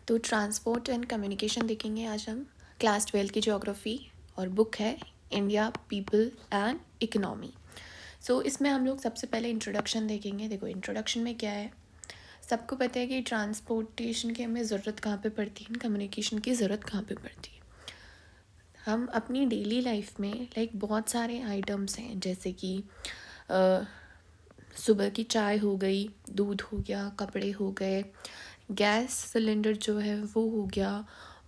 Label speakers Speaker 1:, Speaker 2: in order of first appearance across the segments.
Speaker 1: तो transport and communication देखेंगे आज हम। क्लास 12 की ज्योग्राफी और बुक है इंडिया पीपल एंड इकोनॉमी। सो इसमें हम लोग सबसे पहले इंट्रोडक्शन देखेंगे। देखो इंट्रोडक्शन में क्या है, सबको पता है कि ट्रांसपोर्टेशन की हमें ज़रूरत कहाँ पे पड़ती है, कम्युनिकेशन की ज़रूरत कहाँ पे पड़ती है। हम अपनी डेली लाइफ में बहुत सारे आइटम्स हैं, जैसे कि सुबह की चाय हो गई, दूध हो गया, कपड़े हो गए, गैस सिलेंडर जो है वो हो गया,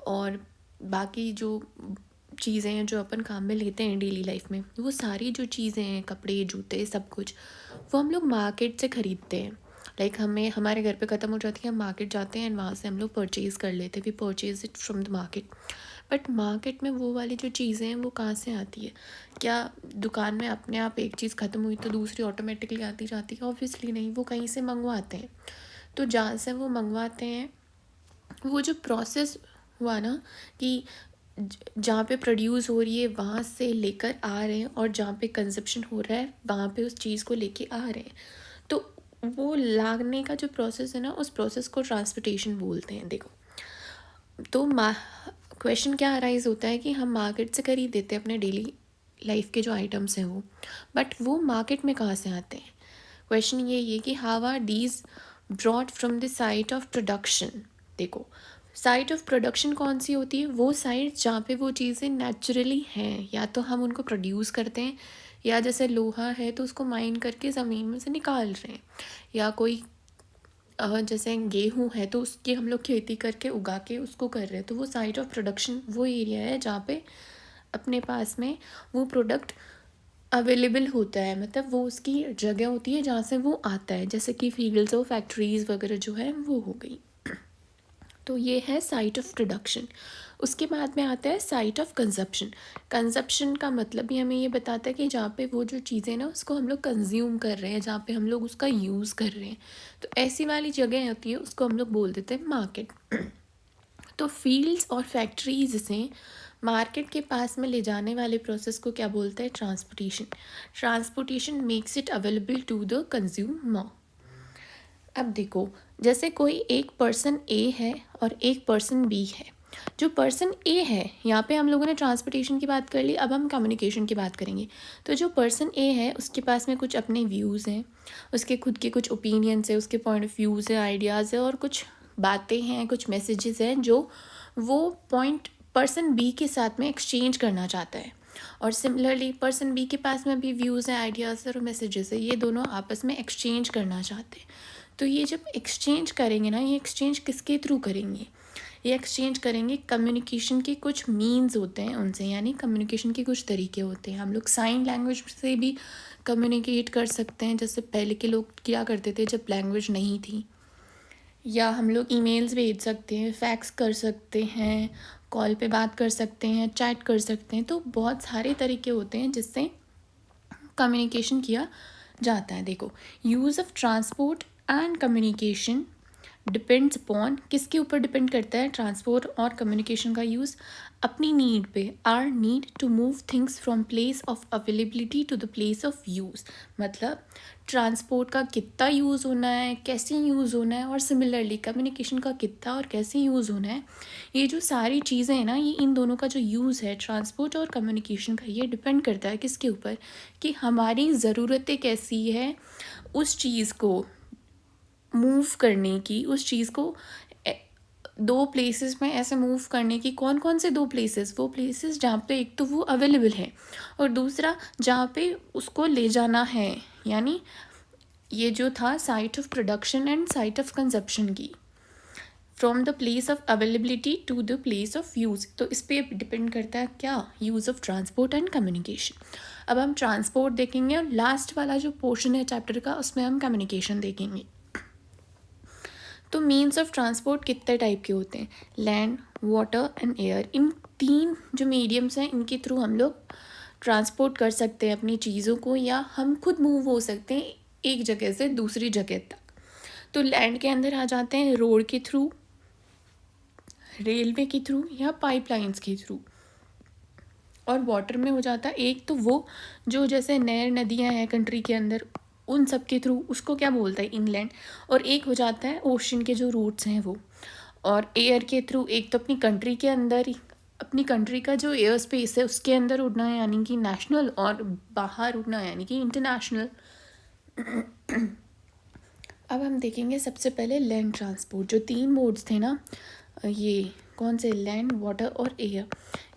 Speaker 1: और बाकी जो चीज़ें हैं जो अपन काम में लेते हैं डेली लाइफ में, वो सारी जो चीज़ें हैं, कपड़े, जूते, सब कुछ, वो हम लोग मार्केट से ख़रीदते हैं। हमें हमारे घर पे ख़त्म हो जाती है, हम मार्केट जाते हैं एंड वहाँ से हम लोग परचेज़ कर लेते हैं, we purchase it from the market. But market में वो वाली जो चीज़ें हैं वो कहाँ से आती है? क्या दुकान में अपने आप एक चीज़ ख़त्म हुई तो दूसरी ऑटोमेटिकली आती जाती है? ऑब्वियसली नहीं, वो कहीं से मंगवाते हैं। तो जहाँ से वो मंगवाते हैं, वो जो प्रोसेस हुआ ना कि जहाँ पे प्रोड्यूस हो रही है वहाँ से लेकर आ रहे हैं, और जहाँ पे कंजप्शन हो रहा है वहाँ पे उस चीज़ को लेके आ रहे हैं, तो वो लाने का जो प्रोसेस है ना, उस प्रोसेस को ट्रांसपोर्टेशन बोलते हैं। देखो, तो क्वेश्चन क्या अराइज होता है कि हम मार्केट से खरीद देते हैं अपने डेली लाइफ के जो आइटम्स हैं वो, बट वो मार्केट में कहाँ से आते हैं? क्वेश्चन ये है कि how are these brought from the site of production. देखो, साइट ऑफ प्रोडक्शन कौन सी होती है? वो साइट जहाँ पे वो चीज़ें नेचुरली हैं, या तो हम उनको प्रोड्यूस करते हैं, या जैसे लोहा है तो उसको माइन करके ज़मीन में से निकाल रहे हैं, या कोई जैसे गेहूँ है तो उसकी हम लोग खेती करके उगा के उसको कर रहे हैं। तो वो साइट ऑफ प्रोडक्शन वो एरिया है जहाँ पे अपने पास में वो प्रोडक्ट अवेलेबल होता है, मतलब वो उसकी जगह होती है जहाँ से वो आता है, जैसे कि फील्ड्स और फैक्ट्रीज़ वगैरह जो है वो हो गई। तो ये है साइट ऑफ प्रोडक्शन। उसके बाद में आता है साइट ऑफ कंजप्शन। कंजप्शन का मतलब ही हमें ये बताता है कि जहाँ पे वो जो चीज़ें ना उसको हम लोग कंज्यूम कर रहे हैं, जहाँ पे हम लोग उसका यूज़ कर रहे हैं, तो ऐसी वाली जगह होती है, उसको हम लोग बोल देते हैं मार्केट। तो फील्ड्स और फैक्ट्रीज से मार्केट के पास में ले जाने वाले प्रोसेस को क्या बोलते हैं? Transportation. Transportation makes it available to the consumer. अब देखो, जैसे कोई एक पर्सन ए है और एक पर्सन बी है। जो पर्सन ए है, यहाँ पे हम लोगों ने ट्रांसपोर्टेशन की बात कर ली, अब हम कम्युनिकेशन की बात करेंगे। तो जो पर्सन ए है उसके पास में कुछ अपने व्यूज़ हैं, उसके खुद के कुछ ओपिनियंस है, उसके पॉइंट ऑफ व्यूज़ है, आइडियाज़ है, और कुछ बातें हैं, कुछ मैसेजेस हैं जो वो पॉइंट पर्सन बी के साथ में एक्सचेंज करना चाहता है। और सिमिलरली पर्सन बी के पास में भी व्यूज़ हैं, आइडियाज़ और मैसेजेस है, ये दोनों आपस में एक्सचेंज करना चाहते हैं। तो ये जब एक्सचेंज करेंगे ना, ये एक्सचेंज किसके थ्रू करेंगे? ये एक्सचेंज करेंगे कम्युनिकेशन के कुछ मीन्स होते हैं उनसे, यानी कम्युनिकेशन के कुछ तरीके होते हैं। हम लोग साइन लैंग्वेज से भी कम्युनिकेट कर सकते हैं, जैसे पहले के लोग क्या करते थे जब लैंग्वेज नहीं थी। या हम लोग ईमेल्स भेज सकते हैं, फैक्स कर सकते हैं, कॉल पे बात कर सकते हैं, चैट कर सकते हैं। तो बहुत सारे तरीके होते हैं जिससे कम्युनिकेशन किया जाता है। देखो, use of transport and communication depends upon, किसके ऊपर डिपेंड करता है? ट्रांसपोर्ट और कम्युनिकेशन का यूज़ अपनी नीड पे, our need to move things from place of availability to the place of use. मतलब ट्रांसपोर्ट का कितना यूज़ होना है, कैसे यूज़ होना है, और सिमिलरली कम्युनिकेशन का कितना और कैसे यूज़ होना है, ये जो सारी चीज़ें हैं ना, ये इन दोनों का जो यूज़ है ट्रांसपोर्ट और कम्युनिकेशन का, ये डिपेंड करता है किसके ऊपर? कि हमारी ज़रूरतें कैसी है उस चीज़ को मूव करने की, उस चीज़ को दो प्लेसेस में ऐसे मूव करने की। कौन कौन से दो प्लेसेस? वो प्लेसेस जहाँ पे एक तो वो अवेलेबल है, और दूसरा जहाँ पे उसको ले जाना है। यानी ये जो था site of production and site of consumption की, from the place of availability to the place of use. तो इस पर डिपेंड करता है क्या? Use of transport and communication. अब हम ट्रांसपोर्ट देखेंगे, और लास्ट वाला जो पोर्शन है चैप्टर का उसमें हम कम्युनिकेशन देखेंगे। तो मीन्स ऑफ ट्रांसपोर्ट कितने टाइप के होते हैं? Land, water and air. इन तीन जो मीडियम्स हैं इनके थ्रू हम लोग ट्रांसपोर्ट कर सकते हैं अपनी चीज़ों को, या हम खुद मूव हो सकते हैं एक जगह से दूसरी जगह तक। तो लैंड के अंदर आ जाते हैं रोड के थ्रू, रेलवे के थ्रू, या पाइपलाइंस के थ्रू। और वाटर में हो जाता है एक तो वो जो जैसे नहर, नदियाँ हैं कंट्री के अंदर, उन सब के थ्रू, उसको क्या बोलता है? इनलैंड। और एक हो जाता है ओशन के जो रूट्स हैं वो। और एयर के थ्रू एक तो अपनी कंट्री के अंदर ही, अपनी कंट्री का जो एयर स्पेस है उसके अंदर उड़ना है यानी कि नेशनल, और बाहर उड़ना है यानी कि इंटरनेशनल। अब हम देखेंगे सबसे पहले लैंड ट्रांसपोर्ट। जो 3 मोड्स थे ना, ये कौन से, लैंड, वाटर और एयर,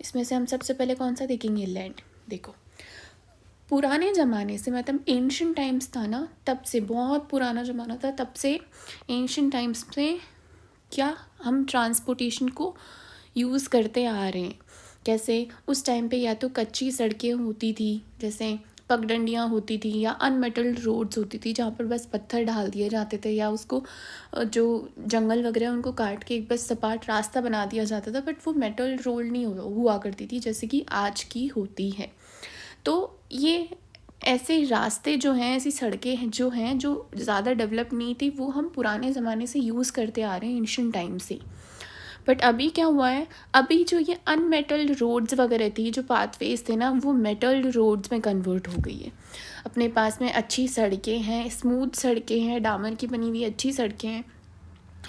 Speaker 1: इसमें से हम सबसे पहले कौन सा देखेंगे, लैंड। देखो पुराने ज़माने से, मतलब एंशियंट टाइम्स था ना, तब से, बहुत पुराना ज़माना था, तब से एंशियंट टाइम्स में क्या हम ट्रांसपोर्टेशन को यूज़ करते आ रहे हैं। कैसे, उस टाइम पे या तो कच्ची सड़कें होती थी, जैसे पगडंडियाँ होती थी, या अनमेटल्ड रोड्स होती थी जहाँ पर बस पत्थर डाल दिए जाते थे, या उसको जो जंगल वगैरह उनको काट के एक बस सपाट रास्ता बना दिया जाता था, बट वो मेटल रोड नहीं हुआ करती थी जैसे कि आज की होती है। तो ये ऐसे रास्ते जो हैं, ऐसी सड़कें हैं जो ज़्यादा डेवलप नहीं थी, वो हम पुराने ज़माने से यूज़ करते आ रहे हैं, एंशियंट टाइम से। बट अभी क्या हुआ है, अभी जो ये अनमेटल्ड रोड्स वगैरह थी, जो पाथवेज थे ना, वो मेटल्ड रोड्स में कन्वर्ट हो गई है। अपने पास में अच्छी सड़कें हैं, स्मूथ सड़कें हैं, डामर की बनी हुई अच्छी सड़कें हैं,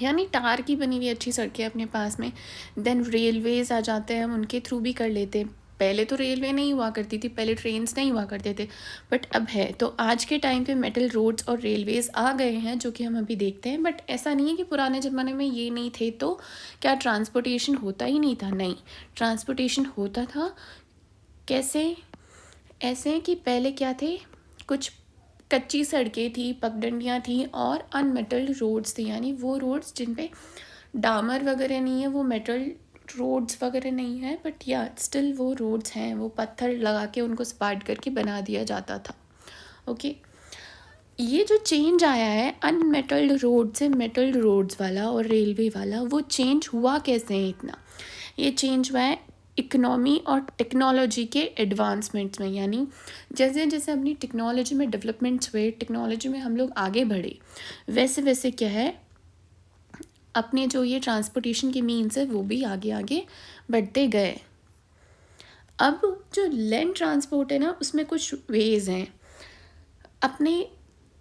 Speaker 1: यानी टार की बनी हुई अच्छी सड़कें अपने पास में। देन रेलवेज़ आ जाते हैं, हम उनके थ्रू भी कर लेते हैं। पहले तो रेलवे नहीं हुआ करती थी, पहले ट्रेन्स नहीं हुआ करते थे, बट अब है। तो आज के टाइम पे मेटल रोड्स और रेलवेज़ आ गए हैं, जो कि हम अभी देखते हैं। बट ऐसा नहीं है कि पुराने ज़माने में ये नहीं थे तो क्या ट्रांसपोर्टेशन होता ही नहीं था, नहीं, ट्रांसपोर्टेशन होता था। कैसे, ऐसे कि पहले क्या थे, कुछ कच्ची सड़कें थी, पगडंडियाँ थी और अनमेटल्ड रोड्स थी, यानी वो रोड्स जिन पे डामर वगैरह नहीं है, वो मेटल रोड्स वगैरह नहीं है, बट या स्टिल वो रोड्स हैं, वो पत्थर लगा के उनको स्पार्ट करके बना दिया जाता था। ओके, ये जो चेंज आया है अनमेटल्ड रोड से मेटल्ड रोड्स वाला और रेलवे वाला, वो चेंज हुआ कैसे है इतना, ये चेंज हुआ है इकोनॉमी और टेक्नोलॉजी के एडवांसमेंट्स में। यानी जैसे जैसे अपनी टेक्नोलॉजी में डेवलपमेंट्स हुए, टेक्नोलॉजी में हम लोग आगे बढ़े, वैसे वैसे क्या है, अपने जो ये ट्रांसपोर्टेशन के मीन्स है वो भी आगे आगे बढ़ते गए। अब जो लैंड ट्रांसपोर्ट है ना, उसमें कुछ वेज हैं अपने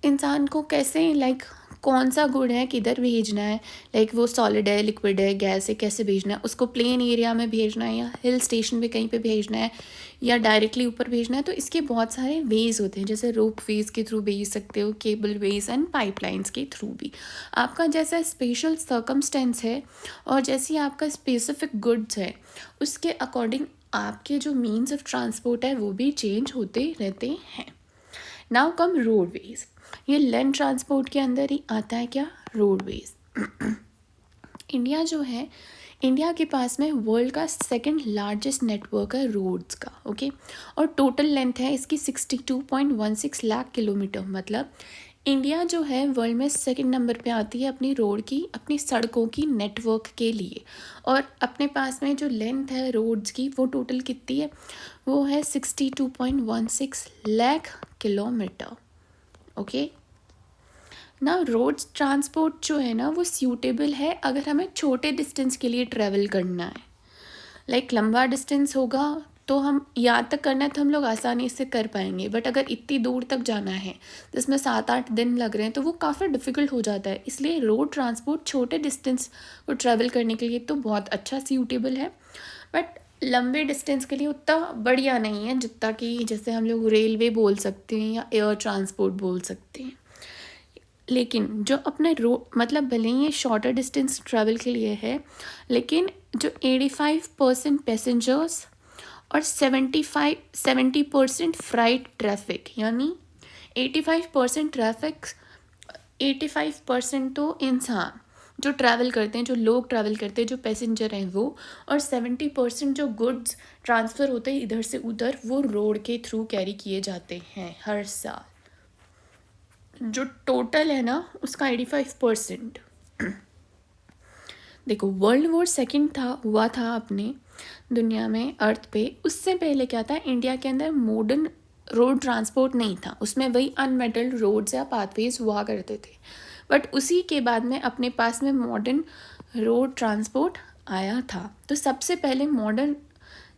Speaker 1: इंसान को कैसे, लाइक कौन सा गुड है किधर भेजना है, लाइक वो सॉलिड है, लिक्विड है, गैस है, कैसे भेजना है उसको, प्लेन एरिया में भेजना है या हिल स्टेशन पे कहीं पे भेजना है या डायरेक्टली ऊपर भेजना है। तो इसके बहुत सारे वेज होते हैं, जैसे रोप वेज के थ्रू भेज सकते हो, केबल वेज एंड पाइपलाइंस के थ्रू भी। आपका जैसा स्पेशल सर्कमस्टेंस है और जैसी आपका स्पेसिफिक गुड्स है, उसके अकॉर्डिंग आपके जो मीन्स ऑफ ट्रांसपोर्ट है वो भी चेंज होते रहते हैं। Now come roadways. ये लैंड ट्रांसपोर्ट के अंदर ही आता है क्या, रोडवेज। इंडिया जो है, इंडिया के पास में वर्ल्ड का सेकंड लार्जेस्ट नेटवर्क है रोड्स का। ओके, और टोटल लेंथ है इसकी 62.16 लाख किलोमीटर। मतलब इंडिया जो है वर्ल्ड में सेकंड नंबर पे आती है अपनी रोड की, अपनी सड़कों की नेटवर्क के लिए। और अपने पास में जो लेंथ है रोड्स की, वो टोटल कितनी है, वो है 62.16 लाख किलोमीटर। ओके, ना रोड्स ट्रांसपोर्ट जो है ना, वो सूटेबल है अगर हमें छोटे डिस्टेंस के लिए ट्रैवल करना है। लाइक लंबा डिस्टेंस होगा तो हम यहाँ तक करना है तो हम लोग आसानी से कर पाएंगे, बट अगर इतनी दूर तक जाना है जिसमें 7-8 दिन लग रहे हैं तो वो काफ़ी डिफ़िकल्ट हो जाता है। इसलिए रोड ट्रांसपोर्ट छोटे डिस्टेंस को ट्रैवल करने के लिए तो बहुत अच्छा सूटेबल है, बट लंबे डिस्टेंस के लिए उतना बढ़िया नहीं है जितना कि जैसे हम लोग रेलवे बोल सकते हैं या एयर ट्रांसपोर्ट बोल सकते हैं। लेकिन जो अपने मतलब भले ही ये शॉर्टर डिस्टेंस ट्रैवल के लिए है, लेकिन जो 85% पैसेंजर्स और 70% फ्राइट ट्रैफिक, यानी 85% ट्रैफिक, 85% तो इंसान जो ट्रैवल करते हैं, जो लोग ट्रैवल करते हैं, जो पैसेंजर हैं वो, और 70% जो गुड्स ट्रांसफ़र होते हैं इधर से उधर, वो रोड के थ्रू कैरी किए जाते हैं हर साल। जो टोटल है ना उसका 85%। देखो, वर्ल्ड वॉर सेकंड हुआ था अपने दुनिया में, अर्थ पे। उससे पहले क्या था, इंडिया के अंदर मॉडर्न रोड ट्रांसपोर्ट नहीं था, उसमें वही अनमेटल्ड रोड्स या पाथवेज हुआ करते थे। बट उसी के बाद में अपने पास में मॉडर्न रोड ट्रांसपोर्ट आया था। तो सबसे पहले मॉडर्न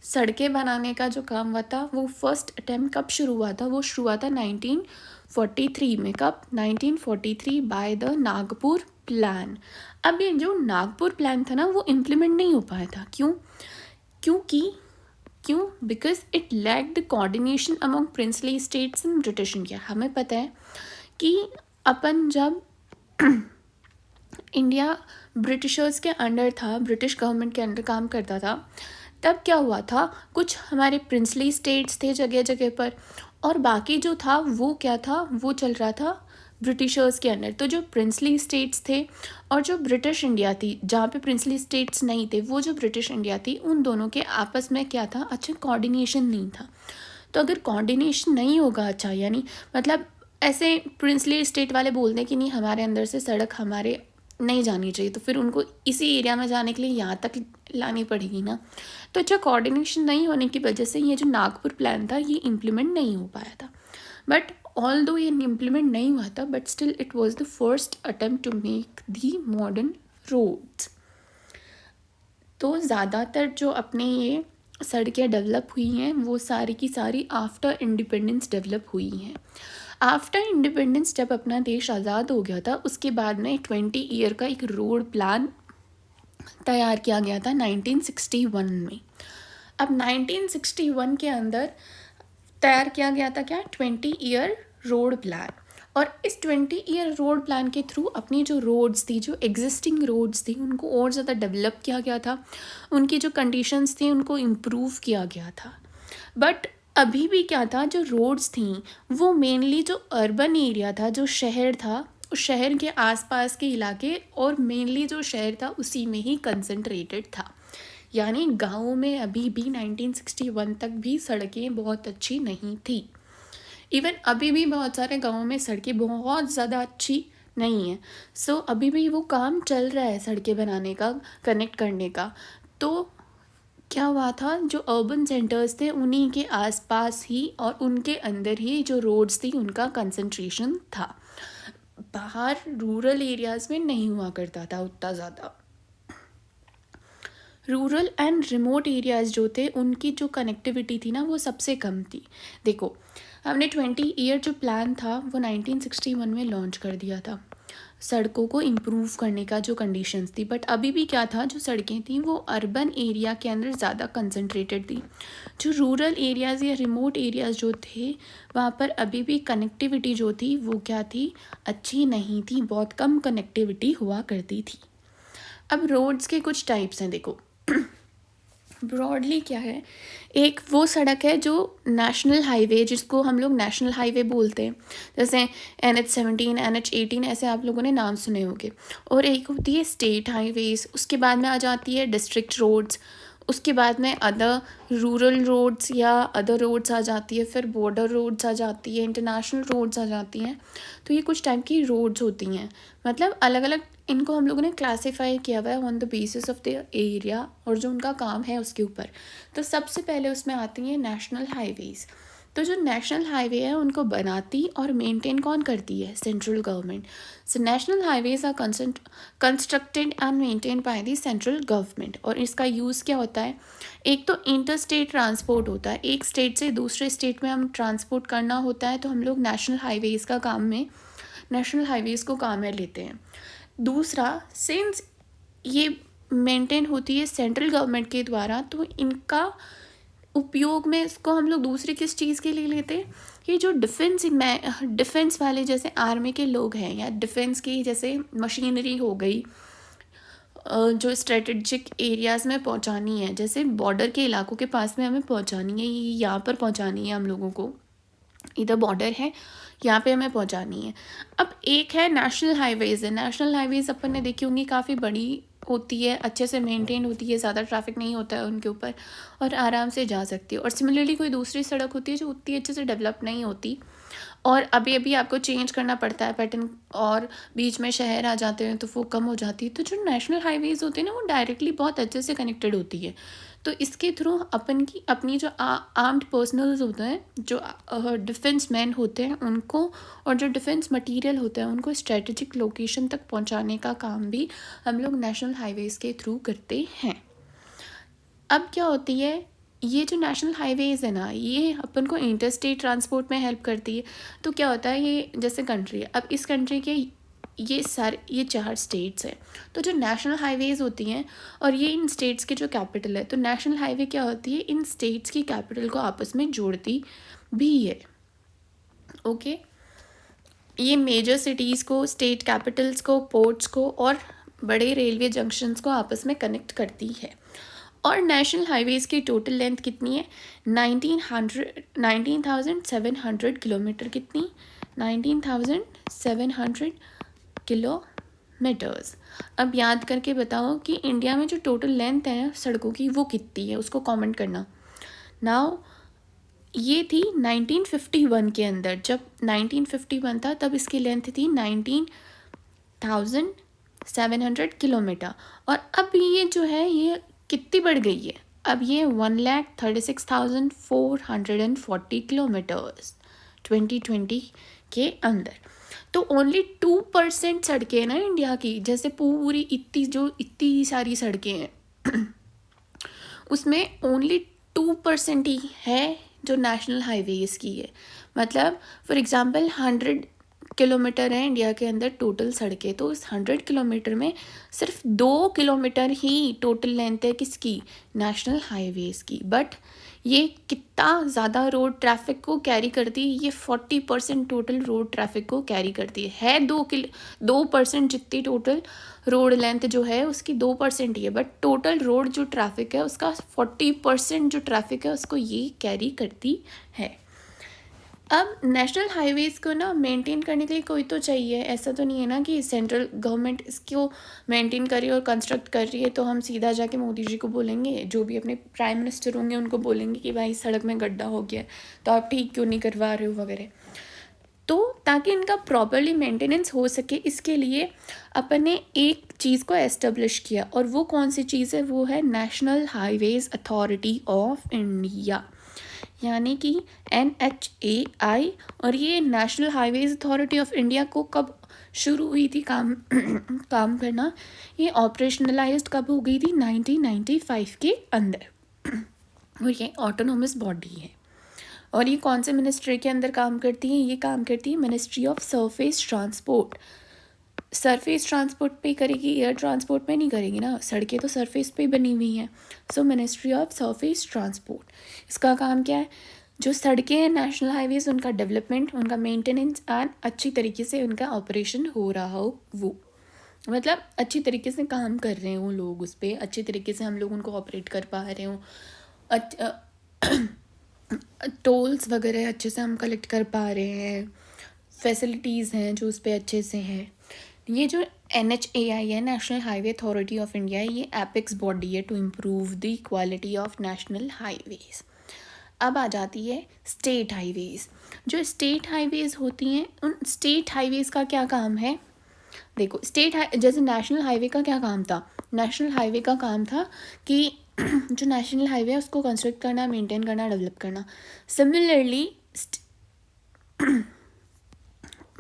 Speaker 1: सड़कें बनाने का जो काम हुआ था, वो फर्स्ट अटेम्प्ट कब शुरू हुआ था, वो शुरू हुआ था 1943 में। कब, 1943 बाय द नागपुर प्लान। अब ये जो नागपुर प्लान था ना वो इम्प्लीमेंट नहीं हो पाया था। क्यों because it lack the coordination among princely states in British India. हमें पता है कि अपन जब इंडिया ब्रिटिशर्स के अंडर था, ब्रिटिश गवर्नमेंट के अंडर काम करता था, तब क्या हुआ था, कुछ हमारे प्रिंसली स्टेट्स थे जगह जगह पर, और बाकी जो था वो क्या था, वो चल रहा था ब्रिटिशर्स के अंडर। तो जो प्रिंसली स्टेट्स थे और जो ब्रिटिश इंडिया थी, जहाँ पे प्रिंसली स्टेट्स नहीं थे, वो जो ब्रिटिश इंडिया थी, उन दोनों के आपस में क्या था, अच्छा कोऑर्डिनेशन नहीं था। तो अगर कोऑर्डिनेशन नहीं होगा अच्छा, यानी मतलब ऐसे प्रिंसली स्टेट वाले बोलते हैं कि नहीं हमारे अंदर से सड़क हमारे नहीं जानी चाहिए, तो फिर उनको इसी एरिया में जाने के लिए यहाँ तक लानी पड़ेगी ना। तो अच्छा कोऑर्डिनेशन नहीं होने की वजह से ये जो नागपुर प्लान था ये इम्प्लीमेंट नहीं हो पाया था। बट ऑल दो ये इम्प्लीमेंट नहीं हुआ था, but still it was the first attempt to make the modern roads. तो ज़्यादातर जो अपने ये सड़कें डेवलप हुई हैं वो सारी की सारी आफ्टर इंडिपेंडेंस डेवलप हुई हैं। आफ्टर इंडिपेंडेंस जब अपना देश आज़ाद हो गया था, उसके बाद में 20 ईयर का एक रोड प्लान तैयार किया गया था 1961 में। अब 1961 के अंदर तैयार किया गया था क्या, 20 ईयर रोड प्लान। और इस 20 ईयर रोड प्लान के थ्रू अपनी जो रोड्स थी, जो एग्जिस्टिंग रोड्स थी, उनको और ज़्यादा डेवलप किया गया था, उनकी जो कंडीशंस थी उनको इम्प्रूव किया गया था। बट अभी भी क्या था, जो रोड्स थी वो मेनली जो अर्बन एरिया था, जो शहर था, उस शहर के आसपास के इलाके और मेनली जो शहर था उसी में ही कंसंट्रेटेड था। यानी गाँव में अभी भी 1961 तक भी सड़कें बहुत अच्छी नहीं थी। इवन अभी भी बहुत सारे गाँवों में सड़कें बहुत ज़्यादा अच्छी नहीं है। सो अभी भी वो काम चल रहा है सड़कें बनाने का, कनेक्ट करने का। तो क्या हुआ था, जो अर्बन सेंटर्स थे उन्हीं के आसपास ही और उनके अंदर ही जो रोड्स थी उनका कंसंट्रेशन था। बाहर रूरल एरियाज़ में नहीं हुआ करता था उतना ज़्यादा। रूरल एंड रिमोट एरियाज़ जो थे उनकी जो कनेक्टिविटी थी ना वो सबसे कम थी। देखो हमने 20 ईयर जो प्लान था वो 1961 में लॉन्च कर दिया था सड़कों को इम्प्रूव करने का, जो कंडीशंस थी। बट अभी भी क्या था, जो सड़कें थी वो अर्बन एरिया के अंदर ज़्यादा कंसंट्रेटेड थी। जो रूरल एरियाज़ या रिमोट एरियाज़ जो थे वहाँ पर अभी भी कनेक्टिविटी जो थी वो क्या थी, अच्छी नहीं थी, बहुत कम कनेक्टिविटी हुआ करती थी। अब रोड्स के कुछ टाइप्स हैं, देखो ब्रॉडली क्या है, एक वो सड़क है जो नेशनल हाईवे, जिसको हम लोग नेशनल हाईवे बोलते हैं, जैसे NH-17, NH-18 ऐसे आप लोगों ने नाम सुने होंगे। और एक होती है स्टेट हाईवेज़, उसके बाद में आ जाती है डिस्ट्रिक्ट रोड्स, उसके बाद में अदर रूरल रोड्स या अदर रोड्स आ जाती है, फिर बॉर्डर रोड्स आ जाती है, इंटरनेशनल रोड्स आ जाती हैं। तो ये कुछ टाइप की रोड्स होती हैं, मतलब अलग अलग इनको हम लोगों ने क्लासीफाई किया हुआ है on the basis of the area और जो उनका काम है उसके ऊपर। तो सबसे पहले उसमें आती हैं नेशनल हाईवेज़। तो जो नेशनल हाईवे है उनको बनाती और मेंटेन कौन करती है, central government. So national highways are constructed and maintain by the central government. और इसका यूज़ क्या होता है, एक तो इंटर स्टेट ट्रांसपोर्ट होता है, एक स्टेट से दूसरे स्टेट में हम ट्रांसपोर्ट करना होता है तो हम लोग नेशनल हाईवेज़ को काम में लेते हैं। दूसरा, सिंस ये मेंटेन होती है सेंट्रल गवर्नमेंट के द्वारा, तो इनका उपयोग में इसको हम लोग दूसरे किस चीज़ के लिए लेते हैं, ये जो डिफेंस वाले जैसे आर्मी के लोग हैं या डिफेंस की जैसे मशीनरी हो गई, जो स्ट्रेटेजिक एरियाज़ में पहुंचानी है, जैसे बॉर्डर के इलाकों के पास में हमें पहुंचानी है, ये यहाँ पर पहुंचानी है हम लोगों को, इधर बॉर्डर है यहाँ पे हमें पहुँचानी है। अब एक है नेशनल हाईवेज़ है, नेशनल हाईवेज़ अपन ने देखी होंगी, काफ़ी बड़ी होती है, अच्छे से मेंटेन होती है, ज़्यादा ट्रैफिक नहीं होता है उनके ऊपर और आराम से जा सकती है। और सिमिलरली कोई दूसरी सड़क होती है जो उतनी अच्छे से डेवलप नहीं होती और अभी अभी आपको चेंज करना पड़ता है पैटर्न, और बीच में शहर आ जाते हैं तो वो कम हो जाती है। तो जो नेशनल हाईवेज़ होती है ना वो डायरेक्टली बहुत अच्छे से कनेक्टेड होती है। तो इसके थ्रू अपनी जो आर्म्ड पर्सनल्स होते हैं, जो डिफेंस मैन होते हैं उनको, और जो डिफेंस मटेरियल होता है उनको स्ट्रेटेजिक लोकेशन तक पहुंचाने का काम भी हम लोग नेशनल हाईवेज़ के थ्रू करते हैं। अब क्या होती है, ये जो नेशनल हाईवेज़ है ना, ये अपन को इंटर स्टेट ट्रांसपोर्ट में हेल्प करती है। तो क्या होता है, ये जैसे कंट्री है, अब इस कंट्री के ये 4 स्टेट्स हैं। तो जो नेशनल हाईवेज़ होती हैं और ये इन स्टेट्स के जो कैपिटल है, तो नेशनल हाईवे क्या होती है, इन स्टेट्स की कैपिटल को आपस में जोड़ती भी है। ओके, ये मेजर सिटीज़ को, स्टेट कैपिटल्स को, पोर्ट्स को और बड़े रेलवे जंक्शंस को आपस में कनेक्ट करती है। और नेशनल हाईवेज़ की टोटल लेंथ कितनी है, 19,700 किलोमीटर। कितनी, 19,700 किलोमीटर्स। अब याद करके बताओ कि इंडिया में जो टोटल लेंथ है सड़कों की वो कितनी है, उसको कमेंट करना। नाउ ये थी 1951 के अंदर, जब 1951 था तब इसकी लेंथ थी 19,700 किलोमीटर। और अब ये जो है ये कितनी बढ़ गई है, अब ये 1,36,440 किलोमीटर्स 2020 के अंदर। तो ओनली 2% सड़कें हैं ना इंडिया की, जैसे पूरी इतनी सारी सड़कें हैं उसमें ओनली 2% ही है जो नेशनल हाईवेज़ की है। मतलब फॉर एग्ज़ाम्पल 100 किलोमीटर है इंडिया के अंदर टोटल सड़कें, तो इस 100 किलोमीटर में सिर्फ 2 किलोमीटर ही टोटल लेंथ है किसकी, नेशनल हाईवेज़ की। बट ये कितना ज़्यादा रोड ट्रैफिक को कैरी करती है, ये 40% टोटल रोड ट्रैफिक को कैरी करती है 2% जितनी टोटल रोड लेंथ जो है उसकी 2% ही है, बट टोटल रोड जो ट्रैफिक है उसका 40% जो ट्रैफिक है उसको ये कैरी करती है। अब नेशनल हाईवेज़ को ना मेंटेन करने के लिए कोई तो चाहिए, ऐसा तो नहीं है ना कि सेंट्रल गवर्नमेंट इसको मेंटेन कर रही है और कंस्ट्रक्ट कर रही है तो हम सीधा जाके मोदी जी को बोलेंगे, जो भी अपने प्राइम मिनिस्टर होंगे उनको बोलेंगे कि भाई सड़क में गड्ढा हो गया है तो आप ठीक क्यों नहीं करवा रहे हो वगैरह। तो ताकि इनका प्रॉपरली मेंटेनेंस हो सके इसके लिए अपन ने एक चीज़ को एस्टेब्लिश किया, और वो कौन सी चीज़ है, वो है national highways authority of India, यानी कि NHAI। और ये national highways authority of India को कब शुरू हुई थी काम काम करना, ये ऑपरेशनलाइज्ड कब हो गई थी, 1995 के अंदर। और ये ऑटोनोमस बॉडी है। और ये कौन से मिनिस्ट्री के अंदर काम करती है, ये काम करती है ministry of surface transport. Surface transport पे करेगी, एयर ट्रांसपोर्ट पे नहीं करेगी ना, सड़कें तो सरफेस पे ही बनी हुई हैं। सो मिनिस्ट्री ऑफ सरफेस ट्रांसपोर्ट, इसका काम क्या है, जो सड़कें हैं नेशनल हाईवेज़ उनका डेवलपमेंट, उनका मेंटेनेंस एंड अच्छी तरीके से उनका ऑपरेशन हो रहा हो, वो मतलब अच्छी तरीके से काम कर रहे हों लोग उस पर, अच्छी तरीके से हम लोग उनको ऑपरेट कर पा रहे हों, टोल्स वगैरह अच्छे से हम कलेक्ट कर पा रहे हैं, फैसिलिटीज़ हैं जो उस पर अच्छे से हैं। ये जो NHAI है, national highway authority of India, ये एपेक्स बॉडी है to improve the quality of national highways. अब आ जाती है स्टेट हाईवेज़। जो स्टेट हाईवेज़ होती हैं उन स्टेट हाईवेज़ का क्या काम है, देखो जैसे नेशनल हाईवे का क्या काम था, नेशनल हाईवे का काम था कि जो नेशनल हाईवे है उसको कंस्ट्रक्ट करना, मेंटेन करना, डेवलप करना। सिमिलरली